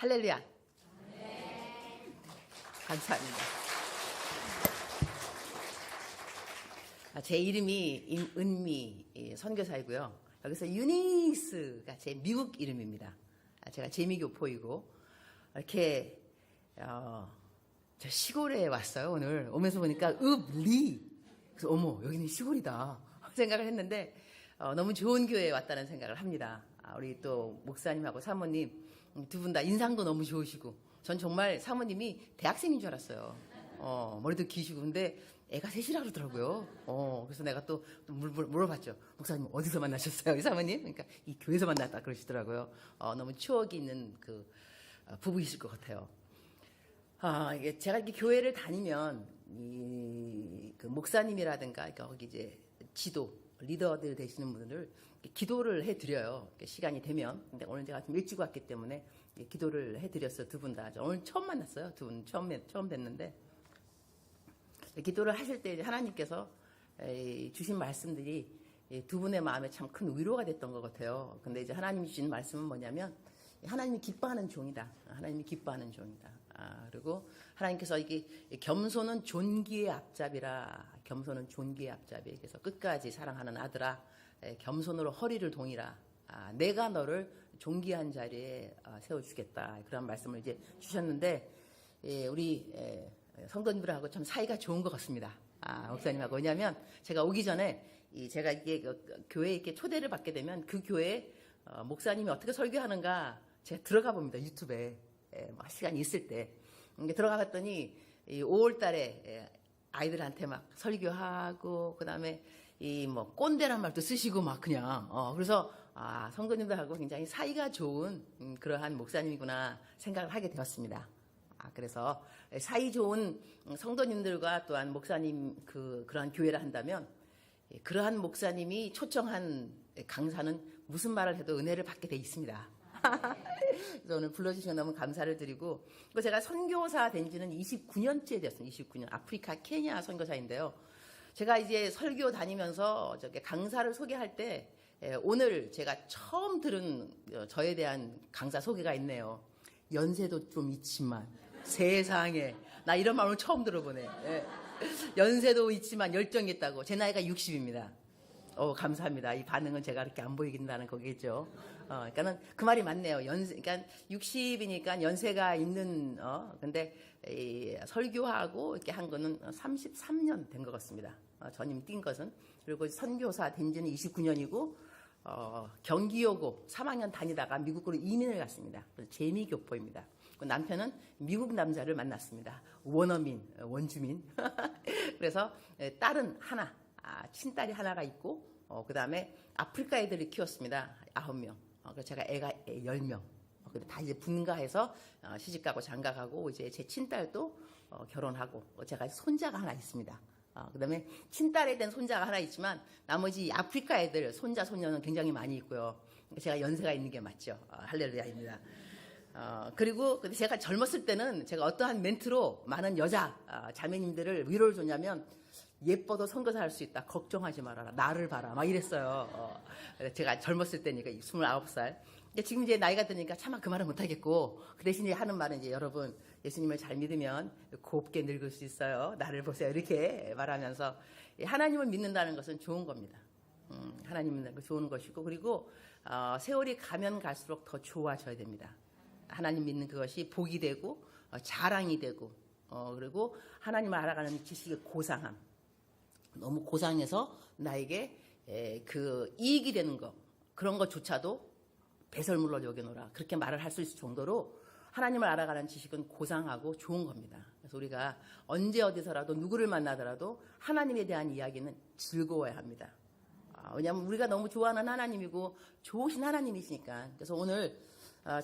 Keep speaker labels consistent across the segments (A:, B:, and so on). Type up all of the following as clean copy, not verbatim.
A: 할렐루야. 감사합니다. 제 이름이 임은미 선교사이고요. 여기서 유니스가 제 미국 이름입니다. 제가 재미교포이고 이렇게 저 시골에 왔어요. 오늘 오면서 보니까 읍리 그래서 어머 여기는 시골이다 생각을 했는데 너무 좋은 교회에 왔다는 생각을 합니다. 우리 또 목사님하고 사모님 두 분 다 인상도 너무 좋으시고 전 정말 사모님이 대학생인 줄 알았어요. 머리도 기시고 근데 애가 셋이라 그러더라고요. 그래서 내가 또 물어봤죠. 목사님 어디서 만나셨어요? 이 사모님? 그러니까 이 교회에서 만났다 그러시더라고요. 너무 추억이 있는 그 부부이실 것 같아요. 이게 제가 이렇게 교회를 다니면 그 목사님이라든가 거기 이제 지도 리더들 되시는 분들 기도를 해드려요. 시간이 되면. 근데 오늘 제가 좀 일찍 왔기 때문에 기도를 해드렸어요. 두 분 다. 오늘 처음 만났어요. 두 분 처음 뵀는데 기도를 하실 때 하나님께서 주신 말씀들이 두 분의 마음에 참 큰 위로가 됐던 것 같아요. 근데 이제 하나님이 주신 말씀은 뭐냐면 하나님이 기뻐하는 종이다. 하나님이 기뻐하는 종이다. 그리고 하나님께서 이게 겸손은 존귀의 앞잡이라. 겸손은 존귀의 앞잡이. 그래서 끝까지 사랑하는 아들아, 겸손으로 허리를 동이라. 내가 너를 존귀한 자리에 세워주겠다. 그런 말씀을 이제 주셨는데 우리 성도님들하고 참 사이가 좋은 것 같습니다. 목사님하고. 왜냐하면 제가 오기 전에 제가 이게 교회에 이렇게 초대를 받게 되면 그 교회에 목사님이 어떻게 설교하는가 제가 들어가 봅니다. 유튜브에. 시간이 있을 때. 들어가 봤더니 5월 달에 아이들한테 막 설교하고 그다음에 뭐 꼰대란 말도 쓰시고 막 그냥 그래서 성도님들하고 굉장히 사이가 좋은 그러한 목사님이구나 생각을 하게 되었습니다. 그래서 사이 좋은 성도님들과 또한 목사님 그러한 교회를 한다면 그러한 목사님이 초청한 강사는 무슨 말을 해도 은혜를 받게 돼 있습니다. 그래서 오늘 불러주시면 너무 감사를 드리고 제가 선교사 된 지는 29년째 됐습니다. 29년 아프리카 케냐 선교사인데요. 제가 이제 설교 다니면서 저기 강사를 소개할 때 오늘 제가 처음 들은 저에 대한 강사 소개가 있네요. 연세도 좀 있지만 세상에 나 이런 말 오늘 처음 들어보네. 연세도 있지만 열정이 있다고. 제 나이가 60입니다. 감사합니다. 이 반응은 제가 이렇게 안 보이긴다는 거겠죠. 그러니까는 그 말이 맞네요. 그러니까 60이니까 연세가 있는, 근데 설교하고 이렇게 한 거는 33년 된 것 같습니다. 전임 뛴 것은. 그리고 선교사 된 지는 29년이고, 경기여고 3학년 다니다가 미국으로 이민을 갔습니다. 재미교포입니다. 남편은 미국 남자를 만났습니다. 원어민, 원주민. 그래서 딸은 하나, 친딸이 하나가 있고, 그 다음에 아프리카 애들을 키웠습니다. 9명. 그래서 제가 애가 10명. 근데 다 이제 분가해서 시집가고 장가가고, 이제 제 친딸도 결혼하고, 제가 손자가 하나 있습니다. 그 다음에 친딸에 대한 손자가 하나 있지만, 나머지 아프리카 애들, 손자, 손녀는 굉장히 많이 있고요. 제가 연세가 있는 게 맞죠. 할렐루야입니다. 그리고 제가 젊었을 때는 제가 어떠한 멘트로 많은 여자 자매님들을 위로를 줬냐면 예뻐도 선교사 할 수 있다. 걱정하지 말아라. 나를 봐라. 막 이랬어요. 제가 젊었을 때니까 29살. 근데 지금 이제 나이가 드니까 차마 그 말은 못하겠고 그 대신에 하는 말은 이제 여러분 예수님을 잘 믿으면 곱게 늙을 수 있어요. 나를 보세요. 이렇게 말하면서 하나님을 믿는다는 것은 좋은 겁니다. 하나님 믿는 거 좋은 것이고 그리고 세월이 가면 갈수록 더 좋아져야 됩니다. 하나님 믿는 그것이 복이 되고 자랑이 되고 그리고 하나님을 알아가는 지식의 고상함. 너무 고상해서 나에게 그 이익이 되는 거 그런 것조차도 배설물로 여겨놓으라. 그렇게 말을 할 수 있을 정도로 하나님을 알아가는 지식은 고상하고 좋은 겁니다. 그래서 우리가 언제 어디서라도 누구를 만나더라도 하나님에 대한 이야기는 즐거워야 합니다. 왜냐하면 우리가 너무 좋아하는 하나님이고 좋으신 하나님이시니까. 그래서 오늘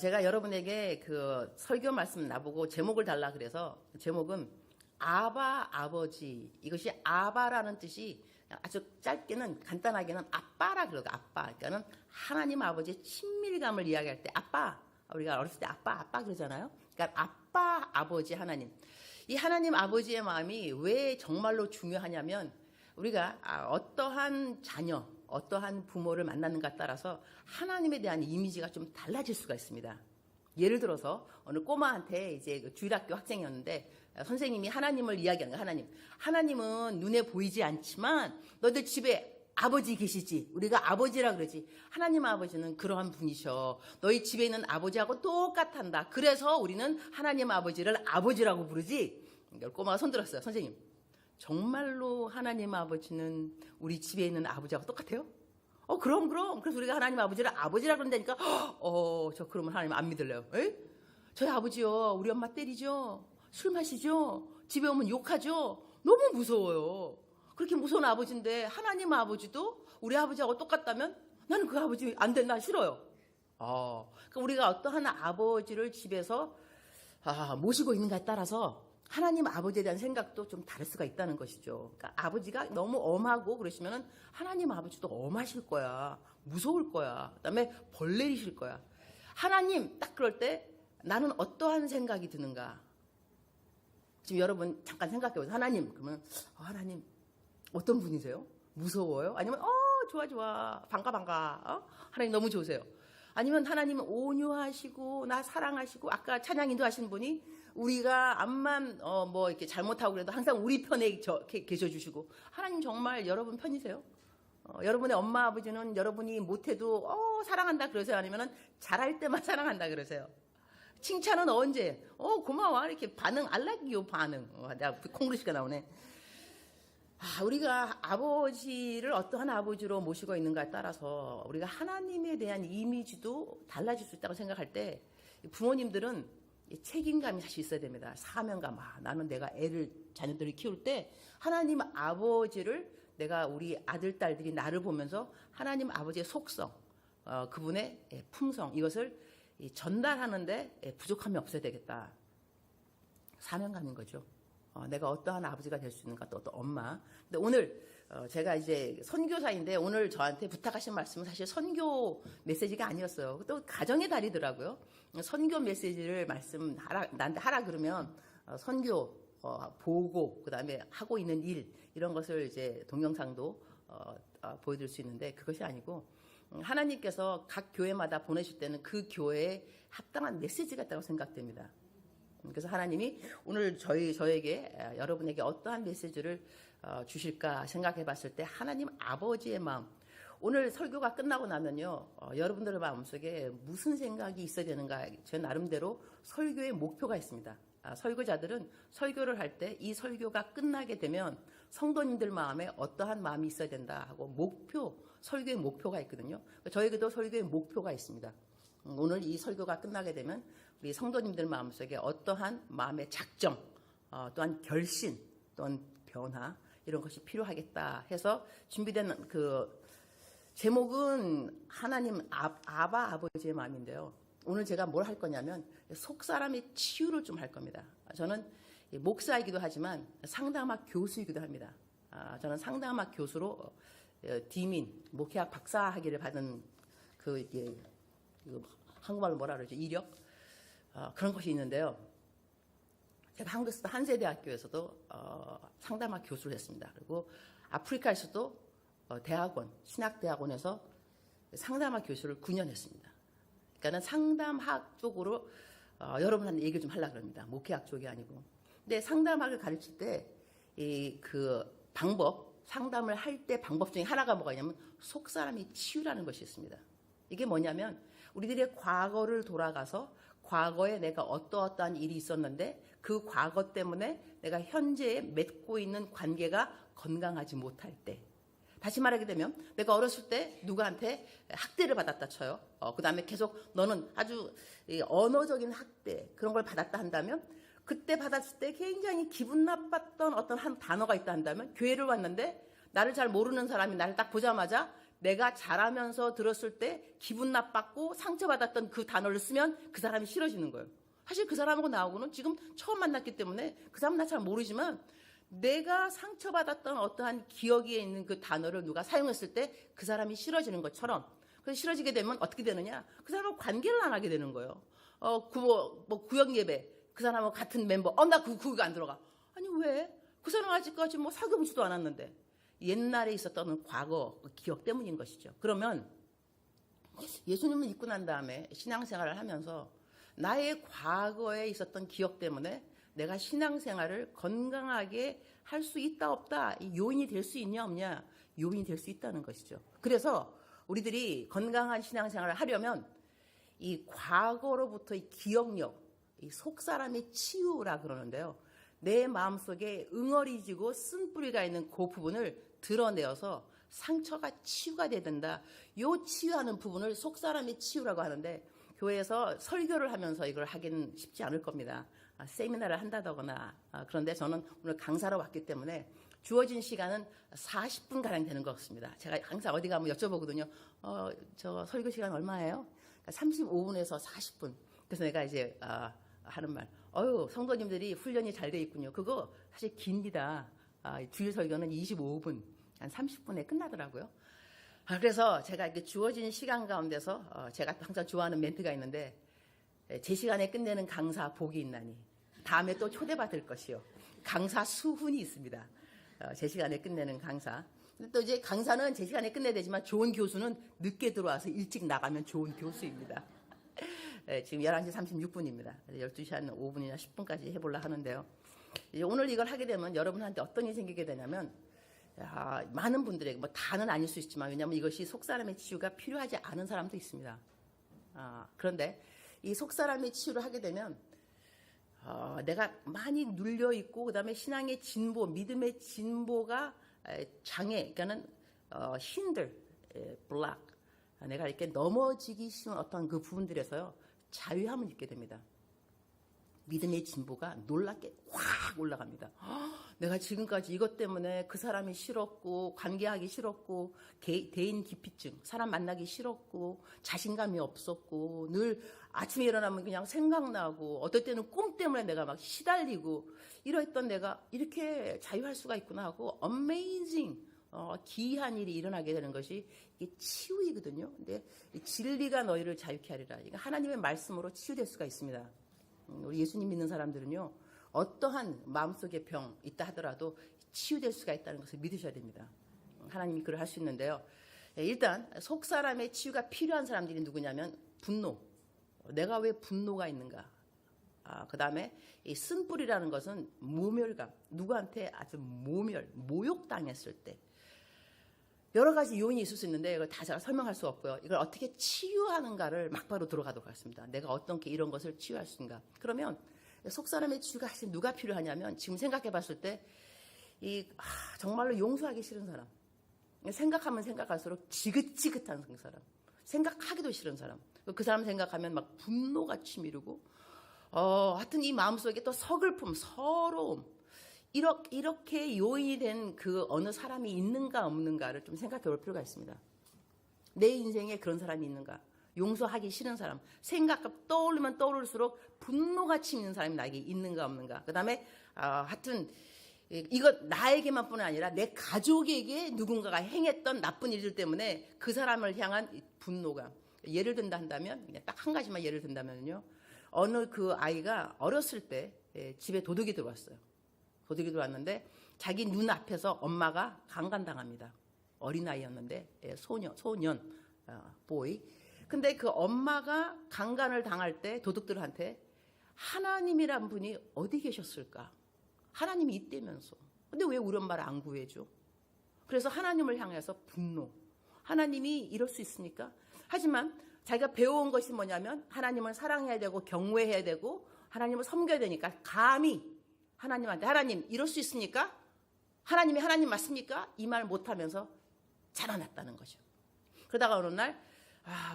A: 제가 여러분에게 그 설교 말씀 나보고 제목을 달라 그래서 제목은 아바 아버지. 이것이 아바라는 뜻이 아주 짧게는 간단하게는 아빠라 그러고 아빠. 그러니까는 하나님 아버지의 친밀감을 이야기할 때 아빠. 우리가 어렸을 때 아빠 그러잖아요. 그러니까 아빠 아버지 하나님. 이 하나님 아버지의 마음이 왜 정말로 중요하냐면 우리가 어떠한 자녀, 어떠한 부모를 만나는가 따라서 하나님에 대한 이미지가 좀 달라질 수가 있습니다. 예를 들어서 어느 꼬마한테 이제 그 주일학교 학생이었는데 선생님이 하나님을 이야기하는 거야. 하나님은 눈에 보이지 않지만 너희들 집에 아버지 계시지. 우리가 아버지라 그러지. 하나님 아버지는 그러한 분이셔. 너희 집에 있는 아버지하고 똑같단다. 그래서 우리는 하나님 아버지를 아버지라고 부르지. 꼬마가 손들었어요. 선생님, 정말로 하나님 아버지는 우리 집에 있는 아버지하고 똑같아요? 그럼. 그래서 우리가 하나님 아버지를 아버지라 그런다니까. 저 그러면 하나님 안 믿을래요. 에? 저희 아버지요, 우리 엄마 때리죠. 술 마시죠. 집에 오면 욕하죠. 너무 무서워요. 그렇게 무서운 아버지인데 하나님 아버지도 우리 아버지하고 똑같다면 나는 그 아버지 안 돼. 나 싫어요. 그러니까 우리가 어떠한 아버지를 집에서 모시고 있는가에 따라서 하나님 아버지에 대한 생각도 좀 다를 수가 있다는 것이죠. 그러니까 아버지가 너무 엄하고 그러시면은 하나님 아버지도 엄하실 거야. 무서울 거야. 그다음에 벌 내리실 거야. 하나님 딱 그럴 때 나는 어떠한 생각이 드는가? 지금 여러분 잠깐 생각해 보세요. 하나님 그러면 하나님 어떤 분이세요? 무서워요? 아니면 좋아 반가 하나님 너무 좋으세요? 아니면 하나님은 온유하시고 나 사랑하시고 아까 찬양인도 하신 분이 우리가 암만 이렇게 잘못하고 그래도 항상 우리 편에 계셔 주시고 하나님 정말 여러분 편이세요? 여러분의 엄마 아버지는 여러분이 못해도 사랑한다 그러세요? 아니면은 잘할 때만 사랑한다 그러세요? 칭찬은 언제? 고마워 이렇게 반응 알라기요 반응. 내가 콩글리시가 나오네. 우리가 아버지를 어떠한 아버지로 모시고 있는가에 따라서 우리가 하나님에 대한 이미지도 달라질 수 있다고 생각할 때 부모님들은 책임감이 사실 있어야 됩니다. 사명감. 나는 내가 자녀들을 키울 때 하나님 아버지를 내가 우리 아들, 딸들이 나를 보면서 하나님 아버지의 속성, 그분의 품성 이것을 전달하는데 부족함이 없어야 되겠다. 사명감인 거죠. 내가 어떠한 아버지가 될 수 있는가 또 어떤 엄마. 근데 오늘 제가 이제 선교사인데 오늘 저한테 부탁하신 말씀은 사실 선교 메시지가 아니었어요. 또 가정의 달이더라고요. 선교 메시지를 나한테 하라 그러면 선교 보고 그다음에 하고 있는 일 이런 것을 이제 동영상도 보여드릴 수 있는데 그것이 아니고 하나님께서 각 교회마다 보내실 때는 그 교회에 합당한 메시지가 있다고 생각됩니다. 그래서 하나님이 오늘 저에게 여러분에게 어떠한 메시지를 주실까 생각해 봤을 때 하나님 아버지의 마음. 오늘 설교가 끝나고 나면요. 여러분들의 마음속에 무슨 생각이 있어야 되는가. 제 나름대로 설교의 목표가 있습니다. 설교자들은 설교를 할 때 이 설교가 끝나게 되면 성도님들 마음에 어떠한 마음이 있어야 된다 하고 설교의 목표가 있거든요. 저에게도 설교의 목표가 있습니다. 오늘 이 설교가 끝나게 되면 우리 성도님들 마음속에 어떠한 마음의 작정, 또한 결심, 또한 변화 이런 것이 필요하겠다 해서 준비된 그 제목은 하나님 아버지의 마음인데요. 오늘 제가 뭘 할 거냐면 속사람의 치유를 좀 할 겁니다. 저는 목사이기도 하지만 상담학 교수이기도 합니다. 저는 상담학 교수로 디민 목회학 박사학위를 받은 한국말로 뭐라 그러죠? 이력 그런 것이 있는데요. 제가 한국에서도 한세대학교에서도 상담학 교수를 했습니다. 그리고 아프리카에서도 대학원 신학대학원에서 상담학 교수를 9년 했습니다. 그러니까 상담학 쪽으로 여러분한테 얘기를 좀 하려고 합니다. 목회학 쪽이 아니고. 근데 상담학을 가르칠 때 그 상담을 할 때 방법 중에 하나가 뭐가 있냐면 속사람이 치유라는 것이 있습니다. 이게 뭐냐면 우리들의 과거를 돌아가서 과거에 내가 어떠한 일이 있었는데 그 과거 때문에 내가 현재에 맺고 있는 관계가 건강하지 못할 때 다시 말하게 되면 내가 어렸을 때 누구한테 학대를 받았다 쳐요. 그 다음에 계속 너는 아주 언어적인 학대 그런 걸 받았다 한다면 그때 받았을 때 굉장히 기분 나빴던 어떤 한 단어가 있다 한다면 교회를 왔는데 나를 잘 모르는 사람이 나를 딱 보자마자 내가 자라면서 들었을 때 기분 나빴고 상처받았던 그 단어를 쓰면 그 사람이 싫어지는 거예요. 사실 그 사람하고 나하고는 지금 처음 만났기 때문에 그 사람 나 잘 모르지만 내가 상처받았던 어떠한 기억에 있는 그 단어를 누가 사용했을 때 그 사람이 싫어지는 것처럼 그래서 싫어지게 되면 어떻게 되느냐 그 사람하고 관계를 안 하게 되는 거예요. 구역 예배 그 사람하고 같은 멤버 나 그거 안 들어가. 아니 왜? 그 사람 아직까지 사귀지도 않았는데 옛날에 있었던 과거 기억 때문인 것이죠. 그러면 예수님을 믿고 난 다음에 신앙생활을 하면서 나의 과거에 있었던 기억 때문에 내가 신앙생활을 건강하게 할 수 있다 없다, 이 요인이 될 수 있냐 없냐, 요인이 될 수 있다는 것이죠. 그래서 우리들이 건강한 신앙생활을 하려면 이 과거로부터 이 기억력, 이 속사람의 치유라 그러는데요. 내 마음속에 응어리지고 쓴뿌리가 있는 그 부분을 드러내어서 상처가 치유가 돼야 된다. 요 치유하는 부분을 속사람의 치유라고 하는데, 교회에서 설교를 하면서 이걸 하기는 쉽지 않을 겁니다. 세미나를 한다거나. 그런데 저는 오늘 강사로 왔기 때문에 주어진 시간은 40분가량 되는 것 같습니다. 제가 항상 어디 가면 여쭤보거든요. 저 설교 시간 얼마예요? 35분에서 40분. 그래서 내가 이제 하는 말, 성도님들이 훈련이 잘 돼 있군요. 그거 사실 깁니다. 주일 설교는 25분, 한 30분에 끝나더라고요. 그래서 제가 이렇게 주어진 시간 가운데서 제가 항상 좋아하는 멘트가 있는데, 제 시간에 끝내는 강사 복이 있나니 다음에 또 초대받을 것이요. 강사 수훈이 있습니다. 제 시간에 끝내는 강사. 근데 또 이제 강사는 제 시간에 끝내야 되지만 좋은 교수는 늦게 들어와서 일찍 나가면 좋은 교수입니다. 지금 11시 36분입니다. 12시 한 5분이나 10분까지 해보려고 하는데요. 오늘 이걸 하게 되면 여러분한테 어떤 일이 생기게 되냐면, 많은 분들에게, 뭐 다는 아닐 수 있지만, 왜냐하면 이것이 속사람의 치유가 필요하지 않은 사람도 있습니다. 그런데 이 속사람의 치유를 하게 되면 내가 많이 눌려있고, 그 다음에 신앙의 진보, 믿음의 진보가 장애, 그러니까는 힘들, 블락, 내가 이렇게 넘어지기 쉬운 어떤 그 부분들에서요, 자유함을 입게 됩니다. 믿음의 진보가 놀랍게 확 올라갑니다. 내가 지금까지 이것 때문에 그 사람이 싫었고, 관계하기 싫었고, 대인 기피증, 사람 만나기 싫었고, 자신감이 없었고, 늘 아침에 일어나면 그냥 생각나고, 어떨 때는 꿈 때문에 내가 막 시달리고, 이러했던 내가 이렇게 자유할 수가 있구나 하고, 어메이징, 기이한 일이 일어나게 되는 것이 이게 치유이거든요. 근데 진리가 너희를 자유케 하리라. 이거 하나님의 말씀으로 치유될 수가 있습니다. 우리 예수님 믿는 사람들은요, 어떠한 마음속의 병 있다 하더라도 치유될 수가 있다는 것을 믿으셔야 됩니다. 하나님이 그걸 할 수 있는데요. 일단 속사람의 치유가 필요한 사람들이 누구냐면 분노. 내가 왜 분노가 있는가? 그 다음에 이 쓴뿌리라는 것은 모멸감. 누구한테 아주 모욕당했을 때. 여러 가지 요인이 있을 수 있는데 이걸 다 제가 설명할 수 없고요. 이걸 어떻게 치유하는가를 막바로 들어가도록 하겠습니다. 내가 어떻게 이런 것을 치유할 수 있는가. 그러면 속사람의 치유가 누가 필요하냐면, 지금 생각해 봤을 때 정말로 용서하기 싫은 사람, 생각하면 생각할수록 지긋지긋한 사람, 생각하기도 싫은 사람, 그 사람 생각하면 막 분노가 치밀고, 하여튼 이 마음속에 또 서글픔, 서러움, 이렇게 요인이 된 그 어느 사람이 있는가 없는가를 좀 생각해 볼 필요가 있습니다. 내 인생에 그런 사람이 있는가? 용서하기 싫은 사람, 떠오르면 떠오를수록 분노가 치미는 사람이 나에게 있는가 없는가. 그 다음에 하여튼 이거 나에게만 뿐 아니라 내 가족에게 누군가가 행했던 나쁜 일들 때문에 그 사람을 향한 분노가. 예를 든다 한다면, 그냥 딱 한 가지만 예를 든다면요, 어느 그 아이가 어렸을 때 집에 도둑이 들어왔어요. 도둑이 들어왔는데 자기 눈 앞에서 엄마가 강간당합니다. 어린아이였는데, 소년, 보이. 근데 그 엄마가 강간을 당할 때 도둑들한테 하나님이란 분이 어디 계셨을까? 하나님이 있다면서. 근데 왜 우리 엄마를 안 구해줘? 그래서 하나님을 향해서 분노. 하나님이 이럴 수 있습니까? 하지만 자기가 배워온 것이 뭐냐면 하나님을 사랑해야 되고 경외해야 되고 하나님을 섬겨야 되니까 감히 하나님한테, 하나님 이럴 수 있습니까? 하나님이 하나님 맞습니까? 이 말 못하면서 자라났다는 거죠. 그러다가 어느 날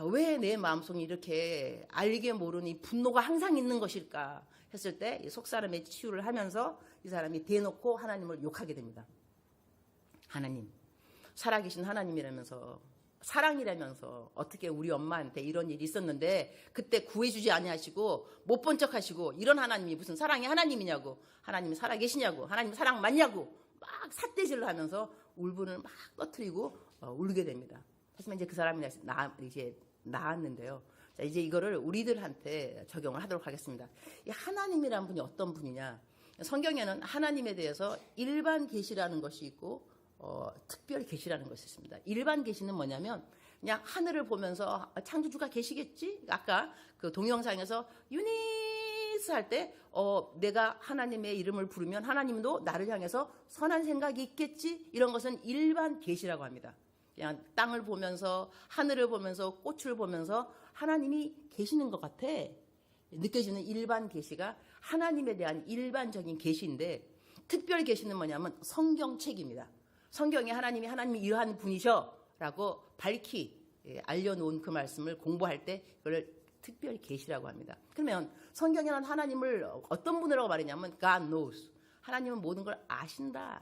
A: 왜 내 마음속에 이렇게 알게 모르는 이 분노가 항상 있는 것일까 했을 때 속사람의 치유를 하면서 이 사람이 대놓고 하나님을 욕하게 됩니다. 하나님, 살아계신 하나님이라면서, 사랑이라면서 어떻게 우리 엄마한테 이런 일이 있었는데 그때 구해주지 아니하시고 못 본 척하시고, 이런 하나님이 무슨 사랑의 하나님이냐고, 하나님이 살아계시냐고, 하나님 사랑 맞냐고 막 삿대질을 하면서 울분을 막 터뜨리고 울게 됩니다. 하지만 이제 그 사람이 이제 나았는데요. 자, 이제 이거를 우리들한테 적용을 하도록 하겠습니다. 이 하나님이라는 분이 어떤 분이냐? 성경에는 하나님에 대해서 일반 계시라는 것이 있고 특별 계시라는 것이 있습니다. 일반 계시는 뭐냐면 그냥 하늘을 보면서 창조주가 계시겠지? 아까 그 동영상에서 유니스 할 때 내가 하나님의 이름을 부르면 하나님도 나를 향해서 선한 생각이 있겠지? 이런 것은 일반 계시라고 합니다. 그냥 땅을 보면서 하늘을 보면서 꽃을 보면서 하나님이 계시는 것 같아 느껴지는 일반 계시가 하나님에 대한 일반적인 계시인데, 특별 계시는 뭐냐면 성경책입니다. 성경에 하나님이 이러한 분이셔 라고 밝히 알려놓은 그 말씀을 공부할 때 그걸 특별 계시라고 합니다. 그러면 성경에는 하나님을 어떤 분이라고 말했냐면 God knows. 하나님은 모든 걸 아신다.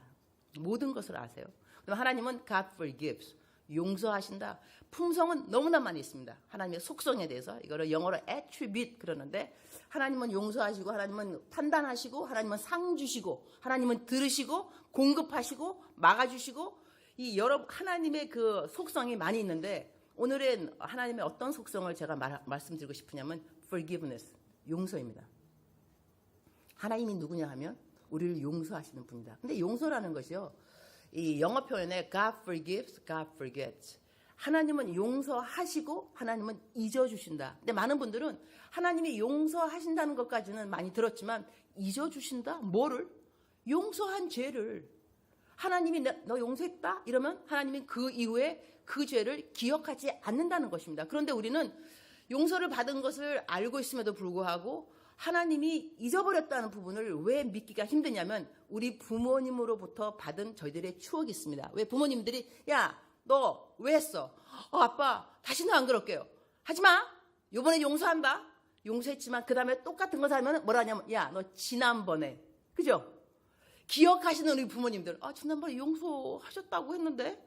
A: 모든 것을 아세요. 그럼 하나님은 God forgives. 용서하신다. 품성은 너무나 많이 있습니다. 하나님의 속성에 대해서 이거를 영어로 attribute 그러는데, 하나님은 용서하시고, 하나님은 판단하시고, 하나님은 상 주시고, 하나님은 들으시고, 공급하시고, 막아주시고, 이 여러 하나님의 그 속성이 많이 있는데, 오늘은 하나님의 어떤 속성을 제가 말씀드리고 싶으냐면 forgiveness, 용서입니다. 하나님이 누구냐 하면 우리를 용서하시는 분이다. 근데 용서라는 것이요, 이 영어 표현에 God forgives, God forgets. 하나님은 용서하시고 하나님은 잊어주신다. 근데 많은 분들은 하나님이 용서하신다는 것까지는 많이 들었지만 잊어주신다? 뭐를? 용서한 죄를. 하나님이 너 용서했다? 이러면 하나님이 그 이후에 그 죄를 기억하지 않는다는 것입니다. 그런데 우리는 용서를 받은 것을 알고 있음에도 불구하고 하나님이 잊어버렸다는 부분을 왜 믿기가 힘드냐면, 우리 부모님으로부터 받은 저희들의 추억이 있습니다. 왜 부모님들이 야, 너 왜 했어? 아빠 다시는 안 그럴게요. 하지마. 요번에 용서한다. 용서했지만 그 다음에 똑같은 거 하면 뭐라 하냐면 야, 너 지난번에. 그죠? 기억하시는 우리 부모님들, 지난번에 용서하셨다고 했는데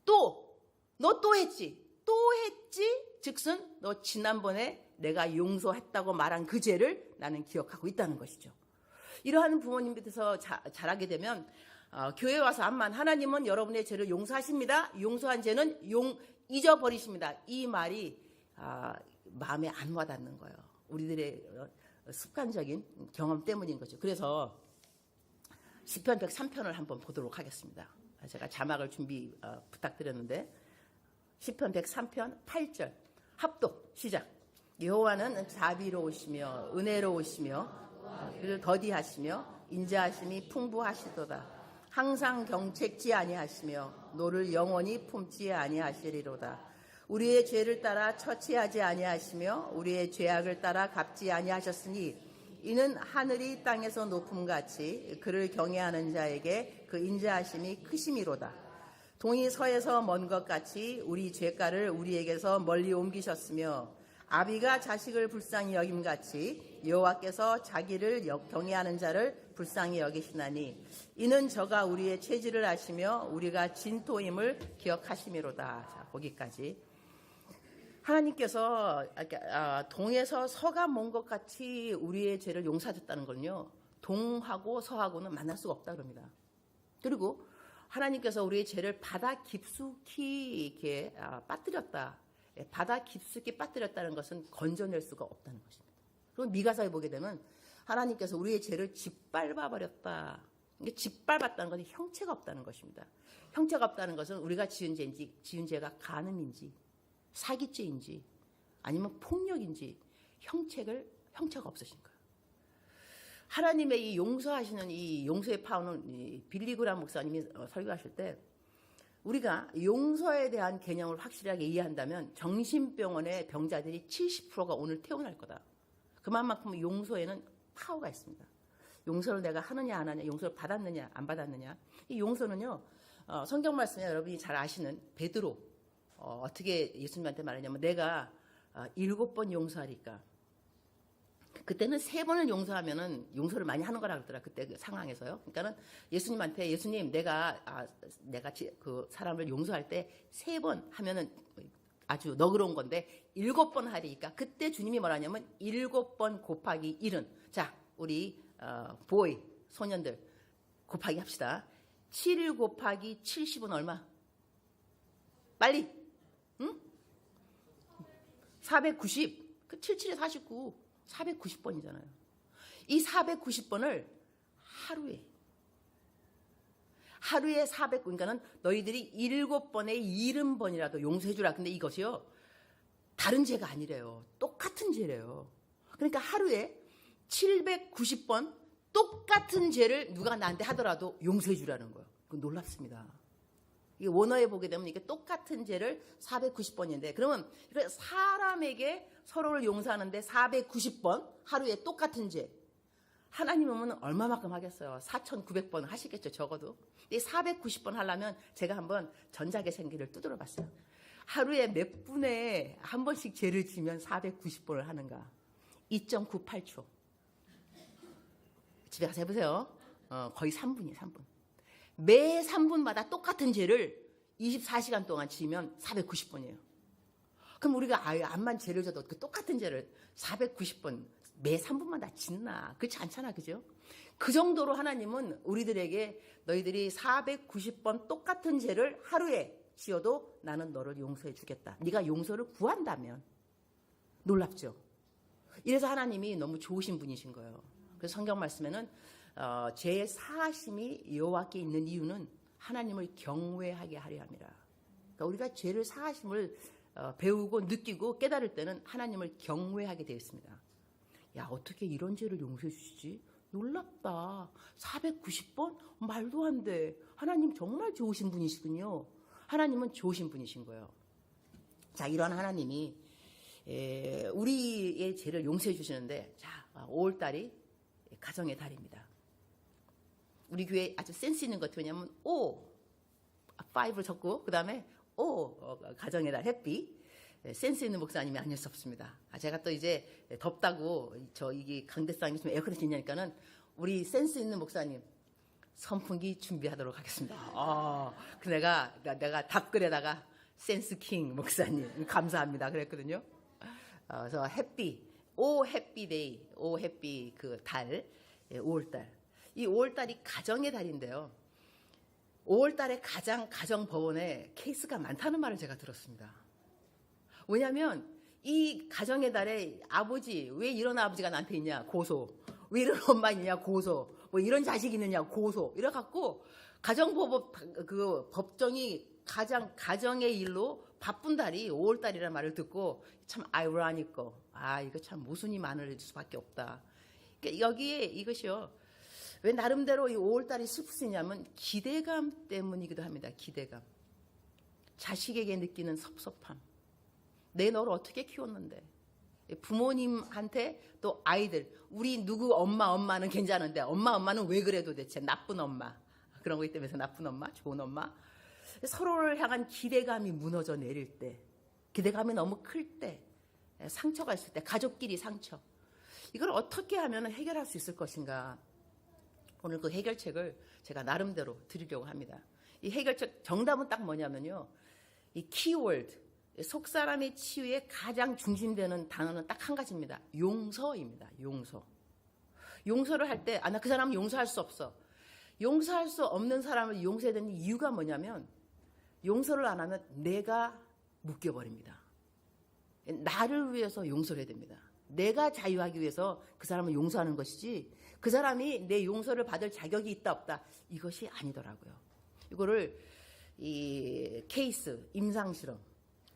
A: 너 또 했지. 또 했지. 즉슨 너 지난번에 내가 용서했다고 말한 그 죄를 나는 기억하고 있다는 것이죠. 이러한 부모님 밑에서 자라게 되면 교회 와서 암만 하나님은 여러분의 죄를 용서하십니다. 용서한 죄는 잊어버리십니다. 이 말이 마음에 안 와닿는 거예요. 우리들의 습관적인 경험 때문인 거죠. 그래서 시편 103편을 한번 보도록 하겠습니다. 제가 자막을 부탁드렸는데, 시편 103편 8절 합독 시작. 여호와는 자비로우시며 은혜로우시며 그를 더디하시며 인자하심이 풍부하시도다. 항상 경책지 아니하시며 노를 영원히 품지 아니하시리로다. 우리의 죄를 따라 처치하지 아니하시며 우리의 죄악을 따라 갚지 아니하셨으니 이는 하늘이 땅에서 높음같이 그를 경외하는 자에게 그 인자하심이 크심이로다. 동이 서에서 먼 것 같이 우리 죄가를 우리에게서 멀리 옮기셨으며 아비가 자식을 불쌍히 여김같이 여호와께서 자기를 경외하는 자를 불쌍히 여기시나니 이는 저가 우리의 체질을 아시며 우리가 진토임을 기억하심이로다. 자, 거기까지. 하나님께서 동에서 서가 먼 것 같이 우리의 죄를 용서하셨다는 건요, 동하고 서하고는 만날 수가 없다 그럽니다. 그리고 하나님께서 우리의 죄를 바다 깊숙이 이렇게 빠뜨렸다. 바다 깊숙이 빠뜨렸다는 것은 건져낼 수가 없다는 것입니다. 그리고 미가서에 보게 되면 하나님께서 우리의 죄를 짓밟아 버렸다. 이게 짓밟았다는 것은 형체가 없다는 것입니다. 형체가 없다는 것은 우리가 지은 죄가 간음인지 사기죄인지 아니면 폭력인지 형체가 없으신 거예요. 하나님의 이 용서하시는 이 용서의 파워는 빌리그람 목사님이 설교하실 때, 우리가 용서에 대한 개념을 확실하게 이해한다면 정신병원의 병자들이 70%가 오늘 태어날 거다. 그만큼 용서에는 파워가 있습니다. 용서를 내가 하느냐 안 하느냐, 용서를 받았느냐 안 받았느냐. 이 용서는요, 성경 말씀에 여러분이 잘 아시는 베드로 어떻게 예수님한테 말했냐면 내가 7번 용서하리까. 그때는 3번을 용서하면은 용서를 많이 하는 거라 그러더라. 그때 그 상황에서요. 그러니까는 예수님한테 예수님 내가 그 사람을 용서할 때 3번 하면은 아주 너그러운 건데 7번 하리니까 그때 주님이 뭐라냐면 7번 곱하기 1은 자 우리 보이 소년들 곱하기 합시다. 7 곱하기 70은 얼마? 빨리. 응? 490. 그 77에 49. 490번이잖아요. 이 490번을 하루에 400, 그러니까는 너희들이 7번에 70번이라도 용서해주라. 근데 이것이요, 다른 죄가 아니래요. 똑같은 죄래요. 그러니까 하루에 790번 똑같은 죄를 누가 나한테 하더라도 용서해주라는 거예요. 그거 놀랍습니다. 이게 원어에 보게 되면 이게 똑같은 죄를 490번인데, 그러면 사람에게 서로를 용서하는데 490번 하루에 똑같은 죄. 하나님은 얼마만큼 하겠어요? 4,900번 하시겠죠, 적어도. 이 490번 하려면 제가 한번 전자계산기를 두드려 봤어요. 하루에 몇 분에 한 번씩 죄를 지면 490번을 하는가? 2.98초. 집에 가서 해보세요. 거의 3분이에요, 3분. 매 3분마다 똑같은 죄를 24시간 동안 지으면 490번이에요. 그럼 우리가 아예 암만 죄를 져도 그 똑같은 죄를 490번 매 3분마다 짓나? 그렇지 않잖아, 그죠? 그 정도로 하나님은 우리들에게 너희들이 490번 똑같은 죄를 하루에 지어도 나는 너를 용서해 주겠다. 네가 용서를 구한다면. 놀랍죠? 이래서 하나님이 너무 좋으신 분이신 거예요. 그래서 성경 말씀에는 죄의 사하심이 여호와께 있는 이유는 하나님을 경외하게 하려 함이라. 그러니까 우리가 죄를 사하심을 배우고 느끼고 깨달을 때는 하나님을 경외하게 되어 있습니다. 야, 어떻게 이런 죄를 용서해 주시지? 놀랍다. 490번? 말도 안 돼. 하나님 정말 좋으신 분이시군요. 하나님은 좋으신 분이신 거예요. 자, 이러한 하나님이 우리의 죄를 용서해 주시는데, 자, 5월달이 가정의 달입니다. 우리 교회 아주 센스 있는 것 같아요. 왜냐하면 5를 적고 그 다음에 가정의 달 해피. 센스 있는 목사님이 아닐 수 없습니다. 제가 또 이제 덥다고 이게 강대상이 좀 에어컨이 지냐니까는 우리 센스 있는 목사님 선풍기 준비하도록 하겠습니다. 내가 답글에다가 센스 킹 목사님 감사합니다 그랬거든요. 그래서 해피, 해피데이, 해피 그 달, 5월달. 이 5월달이 가정의 달인데요. 5월달에 가정 법원에 케이스가 많다는 말을 제가 들었습니다. 왜냐하면 이 가정의 달에 아버지, 왜 이런 아버지가 나한테 있냐, 고소. 왜 이런 엄마 있냐, 고소. 뭐 이런 자식이 있느냐, 고소. 이래갖고 법정이 가정의 일로 바쁜 달이 5월달이라는 말을 듣고 참 아이러니컬. 이거 참 모순이 많을 수밖에 없다. 그러니까 여기에 이것이요. 왜 나름대로 이 5월달이 슬프시냐면 기대감 때문이기도 합니다. 기대감. 자식에게 느끼는 섭섭함. 내 너를 어떻게 키웠는데. 부모님한테 또 아이들. 우리 누구 엄마는 괜찮은데 엄마는 왜 그래 도대체. 나쁜 엄마. 그런 거 때문에 나쁜 엄마, 좋은 엄마. 서로를 향한 기대감이 무너져 내릴 때. 기대감이 너무 클 때. 상처가 있을 때. 가족끼리 상처. 이걸 어떻게 하면 해결할 수 있을 것인가. 오늘 그 해결책을 제가 나름대로 드리려고 합니다. 이 해결책 정답은 딱 뭐냐면요. 이 키워드, 속사람의 치유에 가장 중심되는 단어는 딱 한 가지입니다. 용서입니다. 용서. 용서를 할 때, 나 그 사람은 용서할 수 없어. 용서할 수 없는 사람을 용서해야 되는 이유가 뭐냐면 용서를 안 하면 내가 묶여버립니다. 나를 위해서 용서를 해야 됩니다. 내가 자유하기 위해서 그 사람을 용서하는 것이지 그 사람이 내 용서를 받을 자격이 있다 없다 이것이 아니더라고요. 이거를 이 케이스 임상실험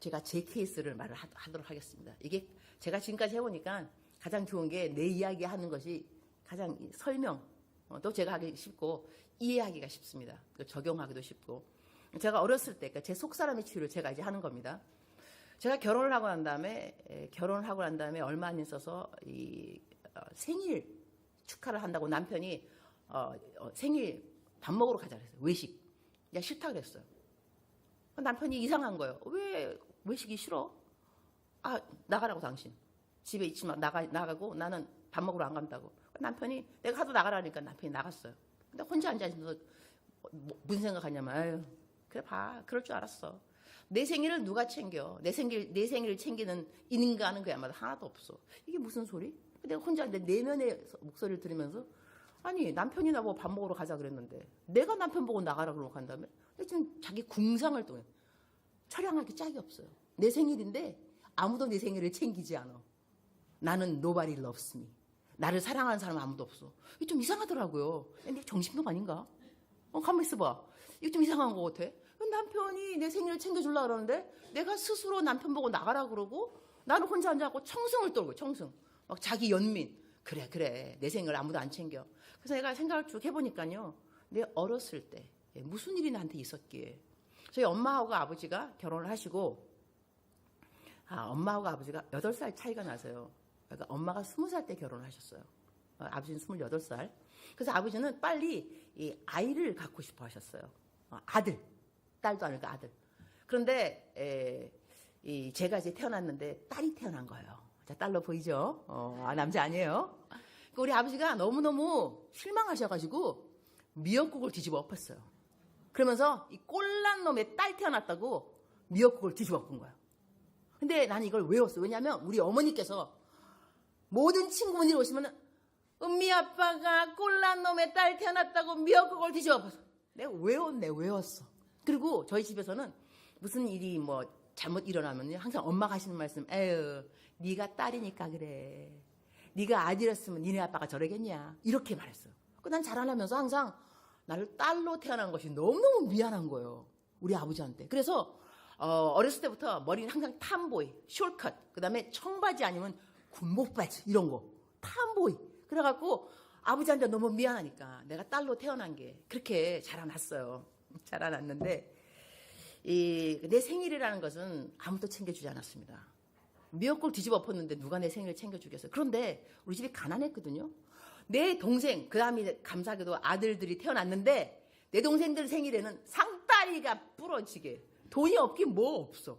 A: 제가 제 케이스를 말을 하도록 하겠습니다. 이게 제가 지금까지 해보니까 가장 좋은 게 내 이야기 하는 것이 가장 설명 또 제가 하기 쉽고 이해하기가 쉽습니다. 적용하기도 쉽고 제가 어렸을 때 그러니까 제 속사람의 치유를 제가 이제 하는 겁니다. 제가 결혼을 하고 난 다음에 얼마 안 있어서 생일 축하를 한다고 남편이 생일 밥 먹으러 가자 그랬어요. 외식. 야 싫다 그랬어요. 남편이 이상한 거예요. 왜 외식이 싫어? 나가라고 당신. 집에 있지 마. 나가고 나는 밥 먹으러 안 간다고. 남편이 내가 하도 나가라니까 남편이 나갔어요. 근데 혼자 앉아있으면서 무슨 생각하냐면 아유 그래 봐. 그럴 줄 알았어. 내 생일을 누가 챙겨? 내 생일을 챙기는 인간은 그야말로 하나도 없어. 이게 무슨 소리? 내가 혼자 내 내면의 목소리를 들으면서 아니 남편이 나보고 밥 먹으러 가자 그랬는데 내가 남편 보고 나가라 그러고 간다며? 지금 자기 궁상을 통해 처량할 게 짝이 없어요. 내 생일인데 아무도 내 생일을 챙기지 않아. 나는 nobody loves me. 나를 사랑하는 사람은 아무도 없어. 이게 좀 이상하더라고요. 근데 정신병 아닌가? 가만 있어봐. 이거 좀 이상한 것 같아. 남편이 내 생일을 챙겨주려고 그러는데 내가 스스로 남편 보고 나가라 그러고 나는 혼자 앉아갖고 청승을 떨고 청승. 막 자기 연민. 그래 내 생일 아무도 안 챙겨. 그래서 내가 생각을 쭉 해보니까요. 내 어렸을 때 무슨 일이 나한테 있었기에. 저희 엄마하고 아버지가 결혼을 하시고 엄마하고 아버지가 8살 차이가 나서요. 그러니까 엄마가 20살 때 결혼을 하셨어요. 아버지는 28살. 그래서 아버지는 빨리 이 아이를 갖고 싶어 하셨어요. 아들. 딸도 아니고 아들. 그런데 제가 이제 태어났는데 딸이 태어난 거예요. 자, 딸로 보이죠? 남자 아니에요. 우리 아버지가 너무너무 실망하셔가지고 미역국을 뒤집어 엎었어요. 그러면서 이 꼴난 놈의 딸 태어났다고 미역국을 뒤집어 엎은 거예요. 근데 나는 이걸 외웠어. 왜냐하면 우리 어머니께서 모든 친구분들이 오시면 은미 아빠가 꼴난 놈의 딸 태어났다고 미역국을 뒤집어 엎었어. 내가 외웠어. 그리고 저희 집에서는 무슨 일이 뭐 잘못 일어나면 항상 엄마가 하시는 말씀, 에휴, 네가 딸이니까 그래. 네가 아들이었으면 니네 아빠가 저러겠냐. 이렇게 말했어요. 난 자라나면서 항상 나를 딸로 태어난 것이 너무너무 미안한 거예요. 우리 아버지한테. 그래서 어렸을 때부터 머리는 항상 탐보이, 숄컷, 그 다음에 청바지 아니면 군복바지 이런 거. 탐보이. 그래갖고 아버지한테 너무 미안하니까 내가 딸로 태어난 게 그렇게 자라났어요. 자라났는데 내 생일이라는 것은 아무도 챙겨주지 않았습니다. 미역국을 뒤집어 엎었는데 누가 내 생일을 챙겨주겠어요. 그런데 우리 집이 가난했거든요. 내 동생, 그 다음에 감사하게도 아들들이 태어났는데 내 동생들 생일에는 상다리가 부러지게 돈이 없긴 뭐 없어.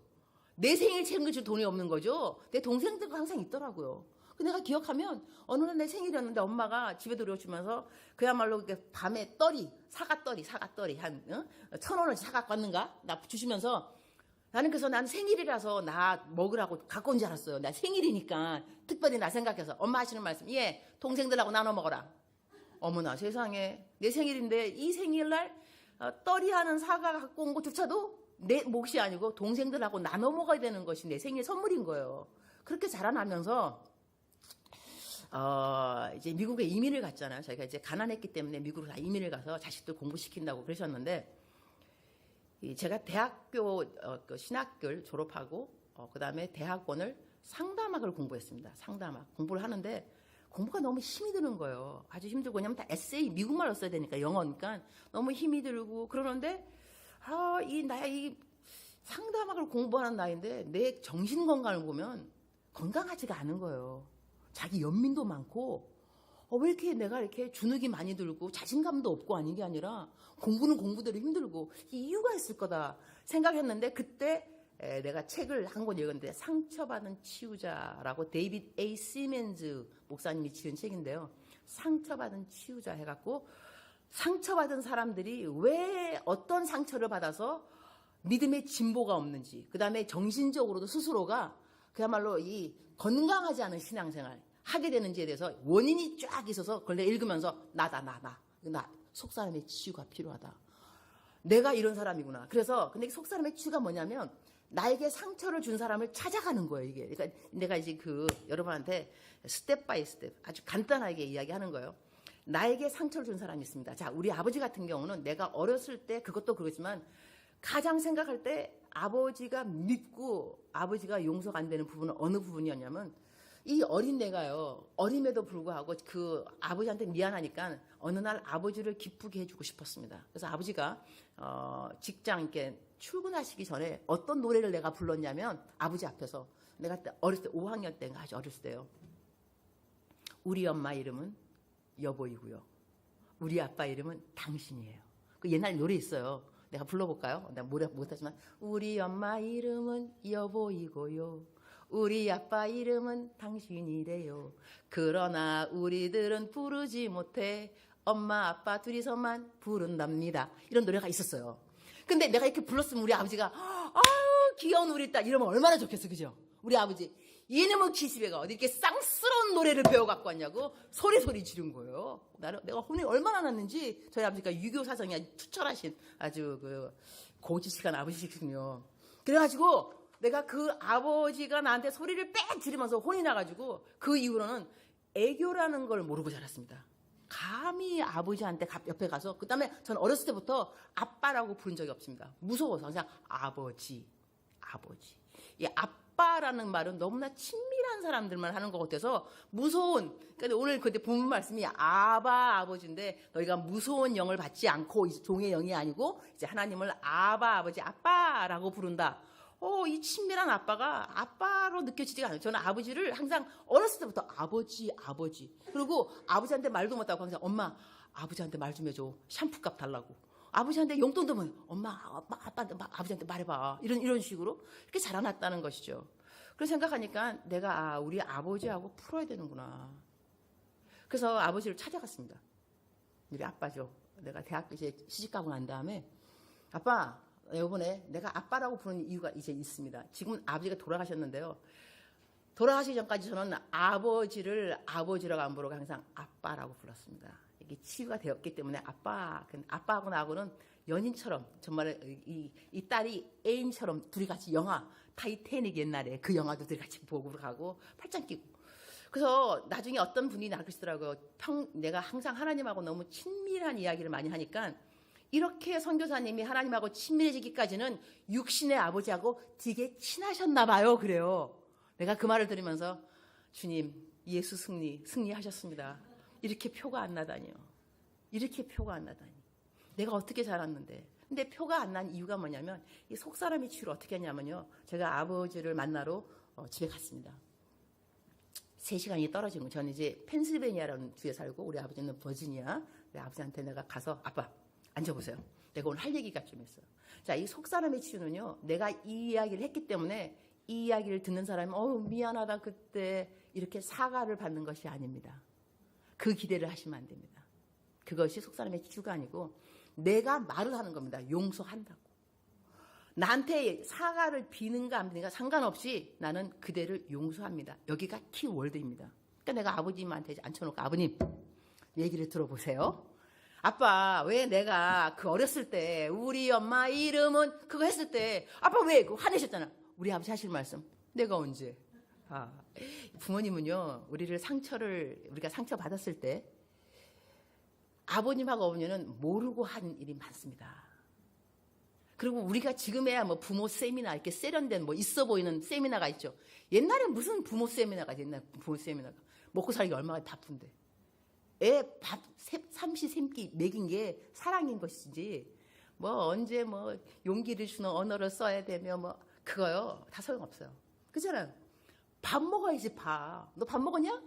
A: 내 생일 챙겨줄 돈이 없는 거죠. 내 동생들도 항상 있더라고요. 내가 기억하면 어느 날 내 생일이었는데 엄마가 집에 들여오시면서 그야말로 밤에 사과떨이 한 1,000원을 사갖고 왔는가? 나 주시면서 나는 그래서 난 생일이라서 나 먹으라고 갖고 온 줄 알았어요. 나 생일이니까 특별히 나 생각해서 엄마 하시는 말씀, 동생들하고 나눠 먹어라. 어머나 세상에 내 생일인데 이 생일날 떨이 하는 사과 갖고 온 것조차도 내 몫이 아니고 동생들하고 나눠 먹어야 되는 것이 내 생일 선물인 거예요. 그렇게 자라나면서 이제 미국에 이민을 갔잖아요. 저희가 이제 가난했기 때문에 미국으로 다 이민을 가서 자식들 공부시킨다고 그러셨는데, 제가 대학교 신학교를 졸업하고, 그 다음에 대학원을 상담학을 공부했습니다. 상담학. 공부를 하는데, 공부가 너무 힘이 드는 거예요. 아주 힘들고, 왜냐면 다 에세이, 미국말로 써야 되니까, 영어니까 너무 힘이 들고, 그러는데, 이 상담학을 공부하는 나이인데, 내 정신 건강을 보면 건강하지가 않은 거예요. 자기 연민도 많고 왜 이렇게 내가 이렇게 주눅이 많이 들고 자신감도 없고 아닌 게 아니라 공부는 공부대로 힘들고 이유가 있을 거다 생각했는데 그때 내가 책을 한 권 읽었는데 상처받은 치유자라고 데이빗 A. 시멘즈 목사님이 지은 책인데요. 상처받은 치유자 해갖고 상처받은 사람들이 왜 어떤 상처를 받아서 믿음의 진보가 없는지 그 다음에 정신적으로도 스스로가 그야말로 이 건강하지 않은 신앙생활 하게 되는지에 대해서 원인이 쫙 있어서 그걸 내가 읽으면서 나 속사람의 치유가 필요하다. 내가 이런 사람이구나. 그래서 근데 속사람의 치유가 뭐냐면 나에게 상처를 준 사람을 찾아가는 거예요. 이게 그러니까 내가 이제 여러분한테 스텝 바이 스텝 아주 간단하게 이야기하는 거예요. 나에게 상처를 준 사람이 있습니다. 자, 우리 아버지 같은 경우는 내가 어렸을 때 그것도 그렇지만 가장 생각할 때 아버지가 밉고 아버지가 용서가 안 되는 부분은 어느 부분이었냐면 이 어린 내가요. 어림에도 불구하고 그 아버지한테 미안하니까 어느 날 아버지를 기쁘게 해주고 싶었습니다. 그래서 아버지가 직장 이렇게 출근하시기 전에 어떤 노래를 내가 불렀냐면 아버지 앞에서 내가 어렸을 때 5학년 때인가 아주 어렸을 때요. 우리 엄마 이름은 여보이고요. 우리 아빠 이름은 당신이에요. 그 옛날 노래 있어요. 내가 불러볼까요? 내가 못하지만 우리 엄마 이름은 여보이고요. 우리 아빠 이름은 당신이래요. 그러나 우리들은 부르지 못해 엄마 아빠 둘이서만 부른답니다. 이런 노래가 있었어요. 근데 내가 이렇게 불렀으면 우리 아버지가 아유 귀여운 우리 딸 이러면 얼마나 좋겠어. 그죠? 우리 아버지 이놈의 기집애가 어디 이렇게 쌍스러운 노래를 배워갖고 왔냐고 소리 지른 거예요. 내가 혼이 얼마나 났는지 저희 아버지가 유교 사상이 아주 투철하신 아주 고지식한 아버지시거든요. 그래가지고 내가 그 아버지가 나한테 소리를 빽 지르면서 혼이 나가지고 그 이후로는 애교라는 걸 모르고 자랐습니다. 감히 아버지한테 옆에 가서, 그 다음에 저는 어렸을 때부터 아빠라고 부른 적이 없습니다. 무서워서 그냥 아버지. 이 아빠라는 말은 너무나 친밀한 사람들만 하는 것 같아서 무서운, 그러니까 오늘 그때 본문 말씀이 아버지인데 너희가 무서운 영을 받지 않고, 종의 영이 아니고 이제 하나님을 아버지, 아빠라고 부른다. 이 친밀한 아빠가 아빠로 느껴지지가 않아요. 저는 아버지를 항상 어렸을 때부터 아버지. 그리고 아버지한테 말도 못하고 항상 엄마, 아버지한테 말 좀 해줘. 샴푸값 달라고. 아버지한테 용돈도 못, 엄마, 아빠, 아버지한테 말해봐. 이런 식으로 이렇게 자라났다는 것이죠. 그래서 생각하니까 내가 우리 아버지하고 풀어야 되는구나. 그래서 아버지를 찾아갔습니다. 우리 아빠죠. 내가 대학교 이제 시집가고 난 다음에 아빠, 이번에 내가 아빠라고 부르는 이유가 이제 있습니다. 지금 아버지가 돌아가셨는데요. 돌아가시기 전까지 저는 아버지라고 안 부르고 항상 아빠라고 불렀습니다. 이게 치유가 되었기 때문에 아빠하고 나하고는 연인처럼, 정말 이 딸이 애인처럼 둘이 같이 영화, 타이타닉 옛날에 그 영화도 둘이 같이 보고 가고 팔짱 끼고. 그래서 나중에 어떤 분이 나를 그러시더라고요. 내가 항상 하나님하고 너무 친밀한 이야기를 많이 하니까 이렇게 선교사님이 하나님하고 친밀해지기까지는 육신의 아버지하고 되게 친하셨나 봐요. 그래요. 내가 그 말을 들으면서 주님, 예수 승리하셨습니다. 이렇게 표가 안 나다니요. 내가 어떻게 자랐는데. 근데 표가 안 난 이유가 뭐냐면 이 속사람의 치유를 어떻게 했냐면요. 제가 아버지를 만나러 집에 갔습니다. 3시간이 떨어진 거. 저는 이제 펜실베니아라는 주에 살고 우리 아버지는 버지니아. 우리 아버지한테 내가 가서 아빠 앉아보세요. 내가 오늘 할 얘기가 좀 있어요. 자, 이 속사람의 치유는요. 내가 이 이야기를 했기 때문에 이 이야기를 듣는 사람이 미안하다 그때 이렇게 사과를 받는 것이 아닙니다. 그 기대를 하시면 안 됩니다. 그것이 속사람의 치유가 아니고 내가 말을 하는 겁니다. 용서한다고. 나한테 사과를 비는가 안 비는가 상관없이 나는 그대를 용서합니다. 여기가 키워드입니다. 그러니까 내가 아버님한테 앉혀놓고 아버님 얘기를 들어보세요. 아빠, 왜 내가 그 어렸을 때 우리 엄마 이름은 그거 했을 때 아빠 왜 그거 화내셨잖아. 우리 아버지 하실 말씀. 내가 언제? 부모님은요, 우리가 상처 받았을 때 아버님하고 어머니는 모르고 한 일이 많습니다. 그리고 우리가 지금에야 부모 세미나 이렇게 세련된 있어 보이는 세미나가 있죠. 옛날에 무슨 부모 세미나가 먹고 살기 얼마나 바쁜데. 애 밥 삼시세끼 먹인 게 사랑인 것이지 언제 용기를 주는 언어를 써야 되며 그거요 다 소용없어요. 그렇잖아요. 밥 먹어야지. 너 밥 먹었냐?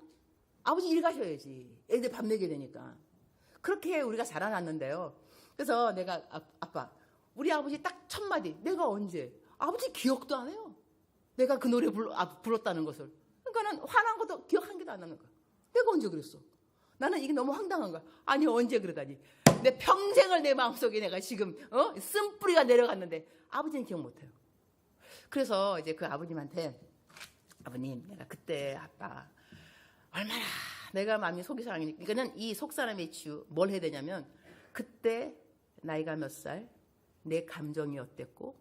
A: 아버지 일 가셔야지. 애들 밥 먹여야 되니까. 그렇게 우리가 자라났는데요. 그래서 내가 아빠, 우리 아버지 딱 첫 마디. 내가 언제? 아버지 기억도 안 해요. 내가 그 노래 불렀다는 것을. 그러니까는 화난 것도 기억 한 개도 안 나는 거야. 내가 언제 그랬어? 나는 이게 너무 황당한 거야. 아니 언제 그러다니. 내 평생을 내 마음속에 내가 지금 쓴뿌리가 내려갔는데 아버지는 기억 못해요. 그래서 이제 그 아버님한테 아버님, 내가 그때 아빠 얼마나 내가 마음이 속이 상하니까 이거는 이 속사람의 치유 뭘 해야 되냐면 그때 나이가 몇 살, 내 감정이 어땠고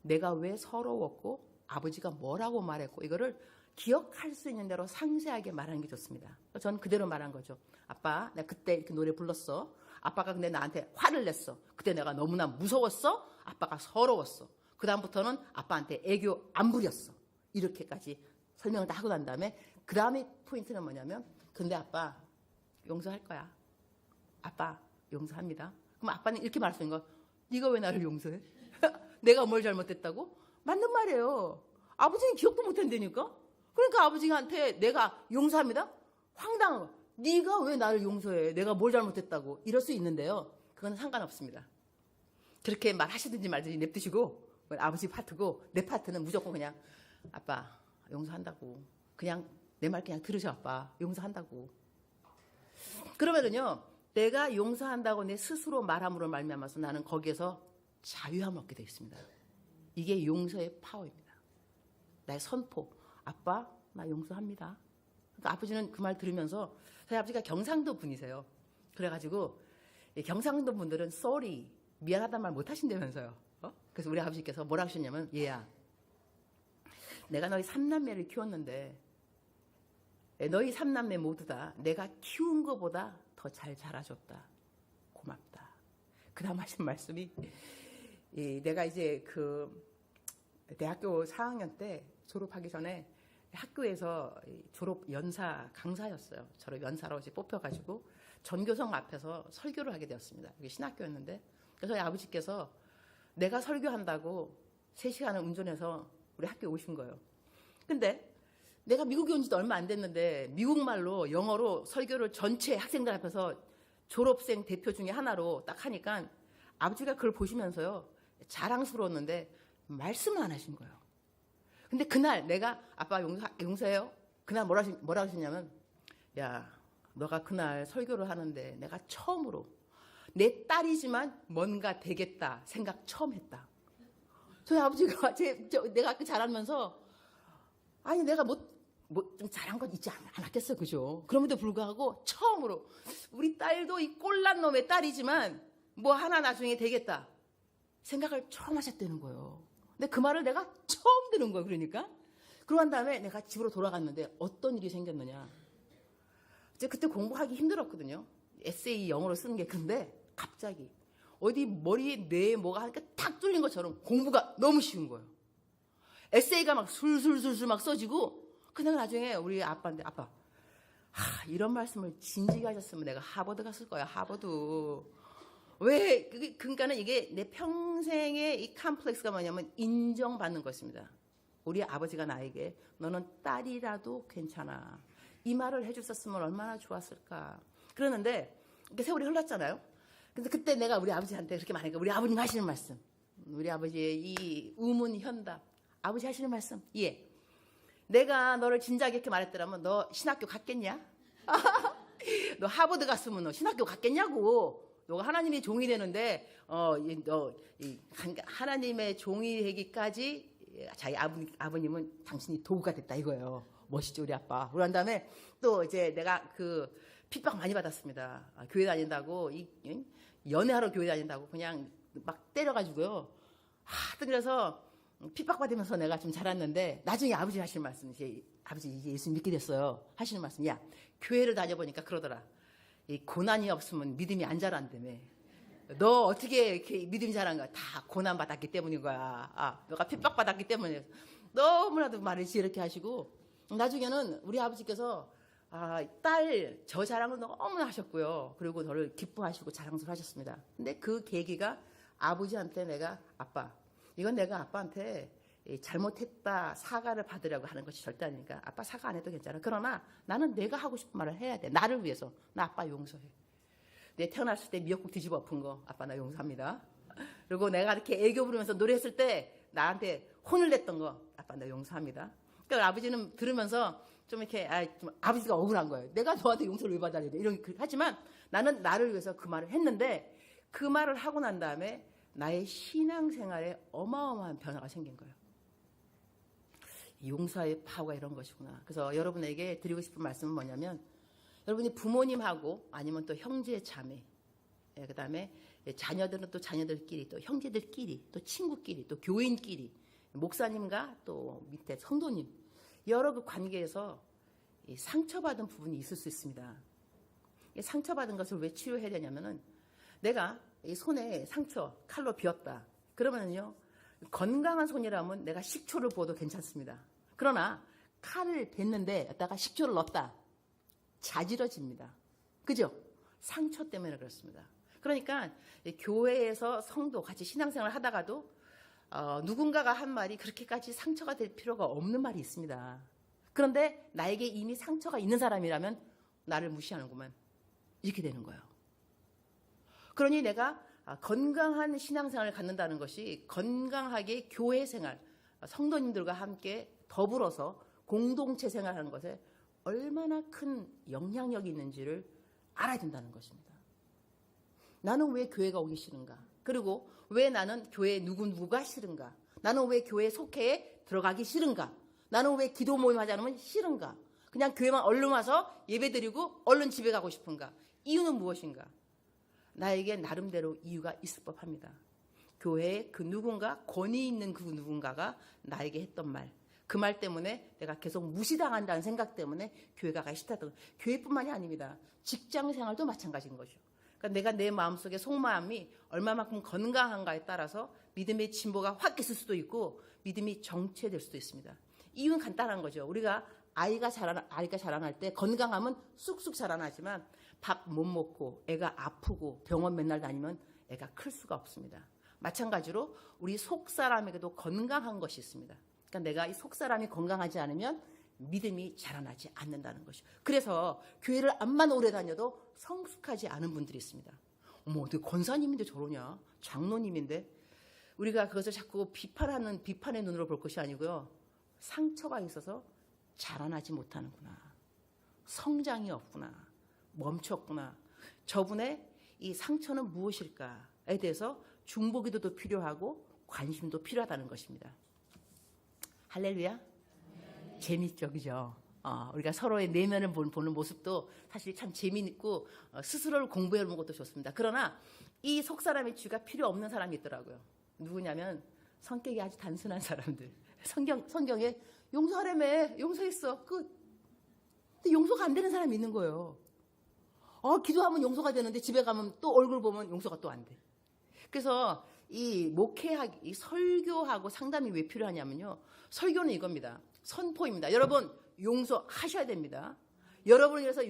A: 내가 왜 서러웠고 아버지가 뭐라고 말했고 이거를 기억할 수 있는 대로 상세하게 말하는 게 좋습니다. 저는 그대로 말한 거죠. 아빠, 내가 그때 이렇게 노래 불렀어. 아빠가 근데 나한테 화를 냈어. 그때 내가 너무나 무서웠어. 아빠가 서러웠어. 그 다음부터는 아빠한테 애교 안 부렸어. 이렇게까지 설명을 다 하고 난 다음에 그 다음에 포인트는 뭐냐면 근데 아빠 용서할 거야. 아빠 용서합니다. 그럼 아빠는 이렇게 말할 수 있는 거야. 네가 왜 나를 용서해? 내가 뭘 잘못했다고? 맞는 말이에요. 아버지는 기억도 못한다니까. 그러니까 아버지한테 내가 용서합니다. 황당한 거. 네가 왜 나를 용서해? 내가 뭘 잘못했다고. 이럴 수 있는데요. 그건 상관없습니다. 그렇게 말하시든지 말든지 냅두시고 아버지 파트고 내 파트는 무조건 그냥 아빠 용서한다고. 그냥 내 말 그냥 들으셔. 아빠 용서한다고. 그러면은요. 내가 용서한다고 내 스스로 말함으로 말미암아서 나는 거기에서 자유함을 얻게 되어 있습니다. 이게 용서의 파워입니다. 나의 선포. 아빠 나 용서합니다. 그러니까 아버지는 그 말 들으면서 저희 아버지가 경상도 분이세요. 그래가지고 경상도 분들은 sorry 미안하다는 말 못하신다면서요. 그래서 우리 아버지께서 뭐라 하셨냐면 얘야 내가 너희 3남매를 키웠는데 너희 3남매 모두 다 내가 키운 것보다 더 더 잘 자라줬다. 고맙다. 그 다음 하신 말씀이 내가 이제 그 대학교 4학년 때 졸업하기 전에 학교에서 졸업 연사 강사였어요. 졸업 연사로 이제 뽑혀가지고 전교성 앞에서 설교를 하게 되었습니다. 이게 신학교였는데 그래서 저희 아버지께서 내가 설교한다고 3시간을 운전해서 우리 학교에 오신 거예요. 근데 내가 미국에 온 지도 얼마 안 됐는데 미국말로 영어로 설교를 전체 학생들 앞에서 졸업생 대표 중에 하나로 딱 하니까 아버지가 그걸 보시면서요 자랑스러웠는데 말씀을 안 하신 거예요. 근데 그날 내가 아빠 용서해요. 그날 뭐라 하셨냐면 야 너가 그날 설교를 하는데 내가 처음으로 내 딸이지만 뭔가 되겠다 생각 처음 했다. 저희 아버지가 내가 학교 자라면서 아니 내가 좀 잘한 건 있지 않았겠어 그죠? 그럼에도 불구하고 처음으로 우리 딸도 이 꼴난 놈의 딸이지만 뭐 하나 나중에 되겠다 생각을 처음 하셨다는 거예요. 근데 그 말을 내가 처음 들은 거예요. 그러니까 그러고 난 다음에 내가 집으로 돌아갔는데 어떤 일이 생겼느냐. 이제 그때 공부하기 힘들었거든요. 에세이 영어로 쓰는 게. 근데 갑자기 어디 머리에 뇌에 뭐가 하니까 탁 뚫린 것처럼 공부가 너무 쉬운 거예요. 에세이가 막 술술술술 막 써지고 그날 나중에 우리 아빠한테 아빠 이런 말씀을 진지하게 하셨으면 내가 하버드 갔을 거야. 하버드. 왜? 그러니까는 이게 내 평생의 이 컴플렉스가 뭐냐면 인정받는 것입니다. 우리 아버지가 나에게 너는 딸이라도 괜찮아. 이 말을 해줬었으면 얼마나 좋았을까. 그러는데 이렇게 세월이 흘렀잖아요. 근데 그때 내가 우리 아버지한테 그렇게 말하니까 우리 아버님 하시는 말씀. 우리 아버지의 이 의문현답. 아버지 하시는 말씀. 예. 내가 너를 진작에 이렇게 말했더라면 너 신학교 갔겠냐? 너 하버드 갔으면 너 신학교 갔겠냐고. 너가 하나님의 종이 되는데 하나님의 종이 되기까지 자기 아버님은 당신이 도구가 됐다 이거예요. 멋있죠 우리 아빠. 그런 다음에 또 이제 내가 그 핍박 많이 받았습니다. 교회 다닌다고 연애하러 교회 다닌다고 그냥 막 때려가지고요. 하여튼 그래서 핍박받으면서 내가 좀 자랐는데 나중에 아버지 하시는 말씀 이제 아버지 이제 예수 믿게 됐어요. 하시는 말씀 야 교회를 다녀보니까 그러더라. 이 고난이 없으면 믿음이 안 자란다며. 너 어떻게 이렇게 믿음이 자란 거야? 다 고난 받았기 때문인 거야. 너가 핍박 받았기 때문에. 너무나도 말을 이렇게 하시고 나중에는 우리 아버지께서 딸 저 자랑을 너무나 하셨고요. 그리고 너를 기뻐하시고 자랑스러워하셨습니다. 근데 그 계기가 아버지한테 내가 아빠 이건 내가 아빠한테 잘못했다 사과를 받으려고 하는 것이 절대 아니니까 아빠 사과 안 해도 괜찮아. 그러나 나는 내가 하고 싶은 말을 해야 돼. 나를 위해서. 나 아빠 용서해. 내 태어났을 때 미역국 뒤집어 엎은 거 아빠 나 용서합니다. 그리고 내가 이렇게 애교 부르면서 노래했을 때 나한테 혼을 냈던 거 아빠 나 용서합니다. 그러니까 아버지는 들으면서 좀 이렇게 좀 아버지가 억울한 거예요. 내가 너한테 용서를 왜 받아야 돼? 이런 하지만 나는 나를 위해서 그 말을 했는데 그 말을 하고 난 다음에 나의 신앙생활에 어마어마한 변화가 생긴 거예요. 용서의 파워가 이런 것이구나. 그래서 여러분에게 드리고 싶은 말씀은 뭐냐면 여러분이 부모님하고 아니면 또 형제 자매 그 다음에 자녀들은 또 자녀들끼리 또 형제들끼리 또 친구끼리 또 교인끼리 목사님과 또 밑에 성도님 여러 그 관계에서 상처받은 부분이 있을 수 있습니다. 상처받은 것을 왜 치료해야 되냐면은 내가 이 손에 상처 칼로 비었다. 그러면요 건강한 손이라면 내가 식초를 부어도 괜찮습니다. 그러나 칼을 뱉는데 여기다가 식초를 넣었다. 자지러집니다. 그죠? 상처 때문에 그렇습니다. 그러니까 교회에서 성도 같이 신앙생활을 하다가도 누군가가 한 말이 그렇게까지 상처가 될 필요가 없는 말이 있습니다. 그런데 나에게 이미 상처가 있는 사람이라면 나를 무시하는구만. 이렇게 되는 거예요. 그러니 내가 건강한 신앙생활을 갖는다는 것이 건강하게 교회 생활, 성도님들과 함께 더불어서 공동체 생활하는 것에 얼마나 큰 영향력이 있는지를 알아야 된다는 것입니다. 나는 왜 교회가 오기 싫은가? 그리고 왜 나는 교회 누구누구가 싫은가? 나는 왜 교회에 속해 들어가기 싫은가? 나는 왜 기도 모임 하지 않으면 싫은가? 그냥 교회만 얼른 와서 예배드리고 얼른 집에 가고 싶은가? 이유는 무엇인가? 나에게 나름대로 이유가 있을 법합니다. 교회에 그 누군가, 권위 있는 그 누군가가 나에게 했던 말, 그 말 때문에 내가 계속 무시당한다는 생각 때문에 교회가 가기 싫다던 거예요. 교회뿐만이 아닙니다. 직장 생활도 마찬가지인 거죠. 그러니까 내가 내 마음속에 속마음이 얼마만큼 건강한가에 따라서 믿음의 진보가 확 있을 수도 있고 믿음이 정체될 수도 있습니다. 이유는 간단한 거죠. 우리가 아이가 자라날 때 건강하면 쑥쑥 자라나지만 밥 못 먹고 애가 아프고 병원 맨날 다니면 애가 클 수가 없습니다. 마찬가지로 우리 속사람에게도 건강한 것이 있습니다. 그러니까 내가 이 속사람이 건강하지 않으면 믿음이 자라나지 않는다는 것이죠. 그래서 교회를 암만 오래 다녀도 성숙하지 않은 분들이 있습니다. 어머, 어떻게 권사님인데 저러냐? 장로님인데? 우리가 그것을 자꾸 비판의 눈으로 볼 것이 아니고요. 상처가 있어서 자라나지 못하는구나. 성장이 없구나. 멈췄구나. 저분의 이 상처는 무엇일까에 대해서 중보기도도 필요하고 관심도 필요하다는 것입니다. 할렐루야. 재밌죠, 그죠? 우리가 서로의 내면을 보는 모습도 사실 참 재미있고 스스로를 공부해보는 것도 좋습니다. 그러나 이 속사람의 주가 필요 없는 사람이 있더라고요. 누구냐면 성격이 아주 단순한 사람들. 성경에 용서하라며, 용서했어, 끝. 근데 용서가 안 되는 사람이 있는 거예요. 기도하면 용서가 되는데 집에 가면 또 얼굴 보면 용서가 또 안 돼. 그래서 이 이 설교하고 상담이 왜 필요하냐면요. 설교는 이겁니다. 선포입니다. 여러분, 용서하셔야 됩니다. 여러분을 위해서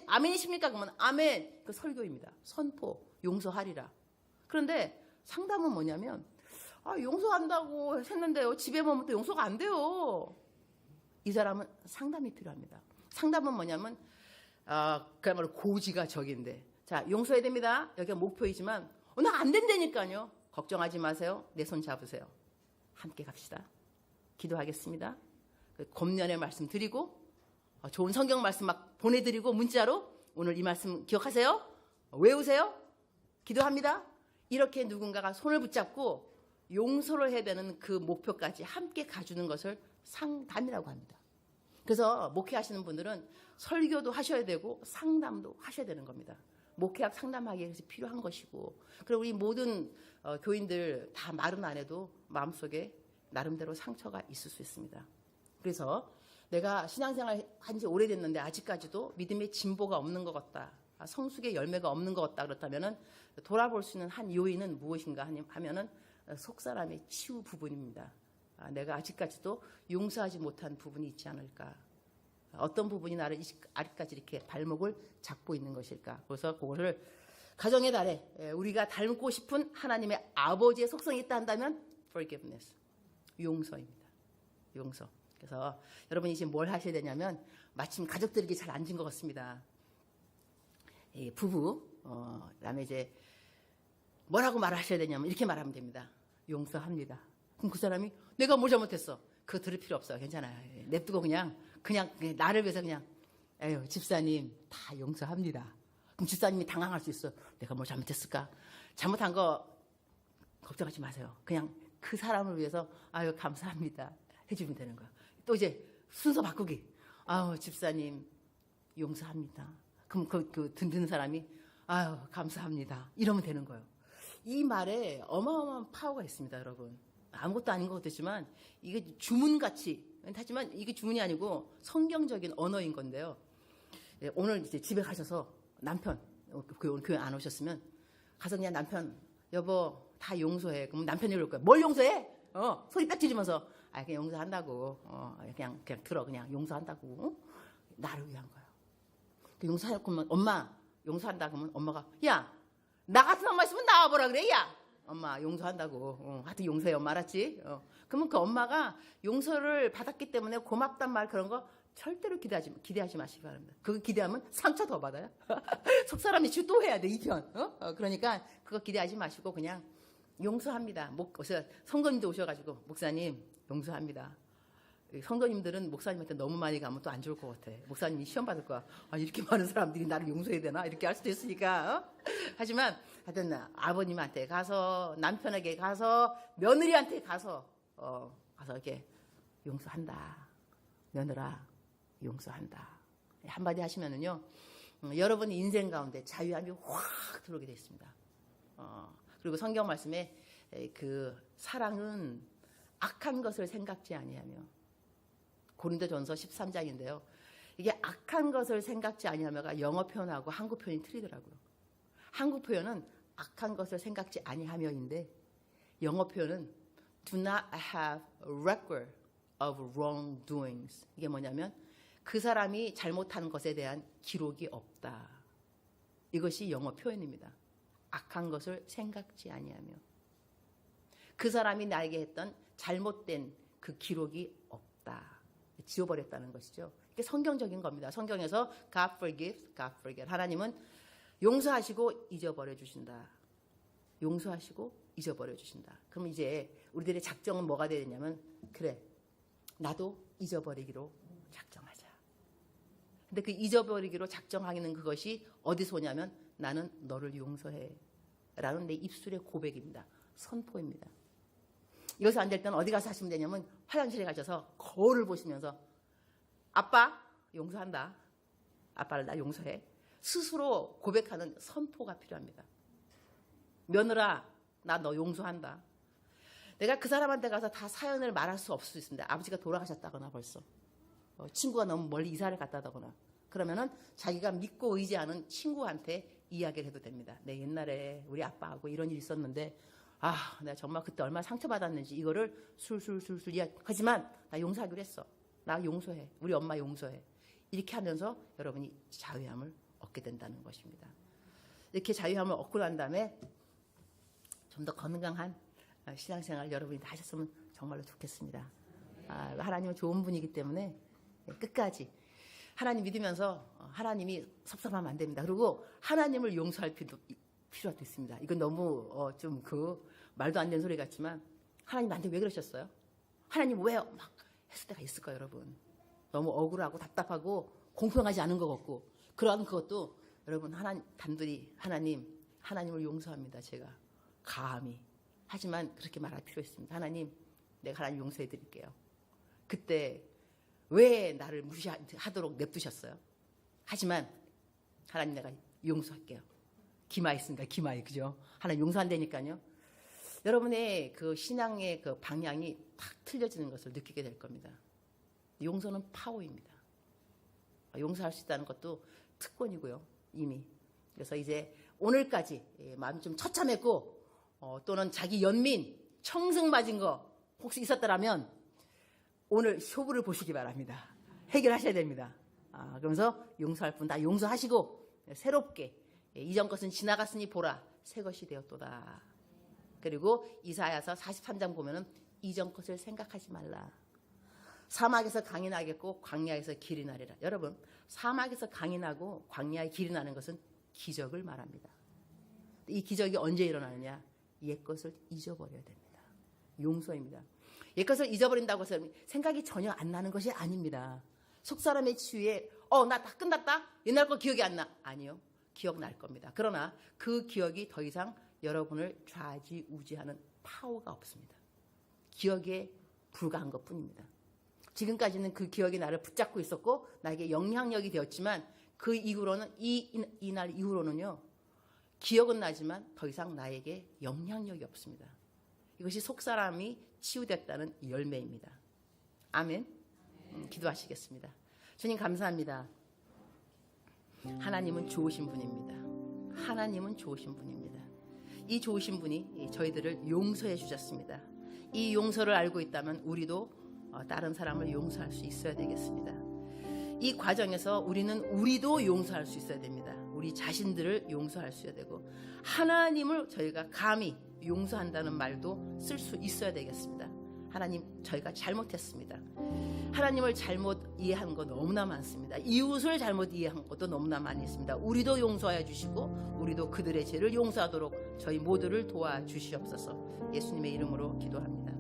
A: 아멘이십니까? 그러면 아멘. 그 설교입니다. 선포, 용서하리라. 그런데 상담은 뭐냐면, 용서한다고 했는데요. 집에 오면 또 용서가 안 돼요. 이 사람은 상담이 필요합니다. 상담은 뭐냐면, 그야말로 고지가 적인데. 자, 용서해야 됩니다. 여기가 목표이지만, 나 안 된다니까요. 걱정하지 마세요. 내 손 잡으세요. 함께 갑시다. 기도하겠습니다. 금년의 말씀 드리고 좋은 성경 말씀 막 보내드리고 문자로 오늘 이 말씀 기억하세요. 외우세요. 기도합니다. 이렇게 누군가가 손을 붙잡고 용서를 해야 되는 그 목표까지 함께 가주는 것을 상담이라고 합니다. 그래서 목회하시는 분들은 설교도 하셔야 되고 상담도 하셔야 되는 겁니다. 목회학 상담하기 위해서 필요한 것이고, 그리고 우리 모든 교인들 다 말은 안 해도 마음속에 나름대로 상처가 있을 수 있습니다. 그래서 내가 신앙생활 한 지 오래됐는데 아직까지도 믿음의 진보가 없는 것 같다. 성숙의 열매가 없는 것 같다. 그렇다면 돌아볼 수 있는 한 요인은 무엇인가 하면은 속사람의 치유 부분입니다. 내가 아직까지도 용서하지 못한 부분이 있지 않을까. 어떤 부분이 나를 아직까지 이렇게 발목을 잡고 있는 것일까. 그래서 그것을 가정의 달에 우리가 닮고 싶은 하나님의 아버지의 속성이 있다 한다면 forgiveness, 용서입니다. 용서. 그래서 여러분이 지금 뭘 하셔야 되냐면 마침 가족들에게 잘 앉은 것 같습니다. 부부, 그다음에 이제 뭐라고 말하셔야 되냐면 이렇게 말하면 됩니다. 용서합니다. 그럼 그 사람이 내가 뭘 잘못했어? 그거 들을 필요 없어요. 괜찮아요. 냅두고 그냥 나를 위해서 그냥 에휴 집사님 다 용서합니다. 그럼 집사님이 당황할 수 있어. 내가 뭘 잘못했을까? 잘못한 거 걱정하지 마세요. 그냥 그 사람을 위해서 아유 감사합니다 해주면 되는 거야. 또 이제 순서 바꾸기. 아유 집사님 용서합니다. 그럼 그 듣는 사람이 아유 감사합니다 이러면 되는 거예요. 이 말에 어마어마한 파워가 있습니다, 여러분. 아무것도 아닌 것 같지만 이게 주문같이, 하지만 이게 주문이 아니고 성경적인 언어인 건데요. 오늘 이제 집에 가셔서 남편, 오늘 교회 안 오셨으면 가서 그냥 남편, 여보 다 용서해. 그럼 남편이 그럴 거야. 뭘 용서해? 소리 딱 지르면서 그냥 용서한다고. 그냥 들어. 그냥 용서한다고. 나를 위한 거야. 용서할 거면 엄마 용서한다 그러면 엄마가 야, 나 같은 엄마 있으면 나와보라 그래. 야, 엄마 용서한다고. 하여튼 용서해 엄마, 알았지? 그러면 그 엄마가 용서를 받았기 때문에 고맙단 말 그런 거 절대로 기대하지 마시기 바랍니다. 그거 기대하면 상처 더 받아요. 속사람이 또 해야 돼, 이 편. 그러니까 그거 기대하지 마시고 그냥 용서합니다. 성도님도 오셔가지고 목사님 용서합니다. 성도님들은 목사님한테 너무 많이 가면 또 안 좋을 것 같아. 목사님이 시험 받을 거야. 이렇게 많은 사람들이 나를 용서해야 되나? 이렇게 할 수도 있으니까. 하지만 하여튼 아버님한테 가서, 남편에게 가서, 며느리한테 가서 이렇게 용서한다. 며느라 용서한다. 한마디 하시면은요, 여러분 인생 가운데 자유함이 확 들어오게 되어 있습니다. 그리고 성경 말씀에 그 사랑은 악한 것을 생각지 아니하며 고린도전서 13장인데요. 이게 악한 것을 생각지 아니하며가 영어 표현하고 한국 표현이 틀리더라고요. 한국 표현은 악한 것을 생각지 아니하며인데 영어 표현은 do not have a record of wrongdoings. 이게 뭐냐면 그 사람이 잘못한 것에 대한 기록이 없다. 이것이 영어 표현입니다. 악한 것을 생각지 아니하며 그 사람이 나에게 했던 잘못된 그 기록이 없다. 지워버렸다는 것이죠. 이게 성경적인 겁니다. 성경에서 God forgives, God forget. 하나님은 용서하시고 잊어버려 주신다. 용서하시고 잊어버려 주신다. 그럼 이제 우리들의 작정은 뭐가 되야 되냐면 그래 나도 잊어버리기로 작정하자. 근데 그 잊어버리기로 작정하는 그것이 어디서 오냐면 나는 너를 용서해 라는 내 입술의 고백입니다. 선포입니다. 이것이 안 될 때는 어디 가서 하시면 되냐면 화장실에 가셔서 거울을 보시면서 아빠 용서한다. 아빠를 나 용서해. 스스로 고백하는 선포가 필요합니다. 며느라 나 너 용서한다. 내가 그 사람한테 가서 다 사연을 말할 수 없을 수 있습니다. 아버지가 돌아가셨다거나 벌써 친구가 너무 멀리 이사를 갔다거나 그러면은 자기가 믿고 의지하는 친구한테 이야기를 해도 됩니다. 내 옛날에 우리 아빠하고 이런 일이 있었는데 내가 정말 그때 얼마나 상처받았는지 이거를 술술술술 이야기하지만 나 용서하기로 했어. 나 용서해. 우리 엄마 용서해. 이렇게 하면서 여러분이 자유함을 얻게 된다는 것입니다. 이렇게 자유함을 얻고 난 다음에 좀 더 건강한 신앙생활 여러분이 다 하셨으면 정말로 좋겠습니다. 하나님은 좋은 분이기 때문에 끝까지 하나님 믿으면서 하나님이 섭섭하면 안 됩니다. 그리고 하나님을 용서할 필요도 있습니다. 이건 너무 좀 말도 안 되는 소리 같지만 하나님 나한테 왜 그러셨어요? 하나님 왜 막 했을 때가 있을 거예요, 여러분. 너무 억울하고 답답하고 공평하지 않은 것 같고 그러한 그것도 여러분 하나님 단둘이 하나님을 용서합니다. 제가 감히 하지만 그렇게 말할 필요 있습니다. 하나님 내가 하나님 용서해 드릴게요. 그때 왜 나를 무시하도록 냅두셨어요? 하지만 하나님 내가 용서할게요. 기마에 있습니다. 기마에 그죠? 하나님 용서한다니까요. 여러분의 그 신앙의 그 방향이 탁 틀려지는 것을 느끼게 될 겁니다. 용서는 파워입니다. 용서할 수 있다는 것도 특권이고요. 이미. 그래서 이제 오늘까지 마음이 좀 처참했고 또는 자기 연민, 청승 맞은 거 혹시 있었더라면 오늘 쇼부를 보시기 바랍니다. 해결하셔야 됩니다. 그러면서 용서할 분 다 용서하시고 새롭게 이전 것은 지나갔으니 보라 새 것이 되었도다. 그리고 이사야서 43장 보면은 이전 것을 생각하지 말라. 사막에서 강이 나겠고 광야에서 길이 나리라. 여러분 사막에서 강이 나고 광야에 길이 나는 것은 기적을 말합니다. 이 기적이 언제 일어나느냐? 옛것을 잊어버려야 됩니다. 용서입니다. 옛것을 잊어버린다고 해서 생각이 전혀 안 나는 것이 아닙니다. 속사람의 치유에 나 다 끝났다? 옛날 거 기억이 안 나? 아니요. 기억날 겁니다. 그러나 그 기억이 더 이상 여러분을 좌지우지하는 파워가 없습니다. 기억에 불과한 것뿐입니다. 지금까지는 그 기억이 나를 붙잡고 있었고 나에게 영향력이 되었지만 그 이후로는 이날 이후로는요. 기억은 나지만 더 이상 나에게 영향력이 없습니다. 이것이 속사람이 치유됐다는 열매입니다. 아멘. 기도하시겠습니다. 주님 감사합니다. 하나님은 좋으신 분입니다. 하나님은 좋으신 분입니다. 이 좋으신 분이 저희들을 용서해 주셨습니다. 이 용서를 알고 있다면 우리도 다른 사람을 용서할 수 있어야 되겠습니다. 이 과정에서 우리도 용서할 수 있어야 됩니다. 우리 자신들을 용서할 수 있어야 되고 하나님을 저희가 감히 용서한다는 말도 쓸 수 있어야 되겠습니다. 하나님 저희가 잘못했습니다. 하나님을 잘못 이해한 거 너무나 많습니다. 이웃을 잘못 이해한 것도 너무나 많이 있습니다. 우리도 용서해 주시고 우리도 그들의 죄를 용서하도록 저희 모두를 도와주시옵소서. 예수님의 이름으로 기도합니다.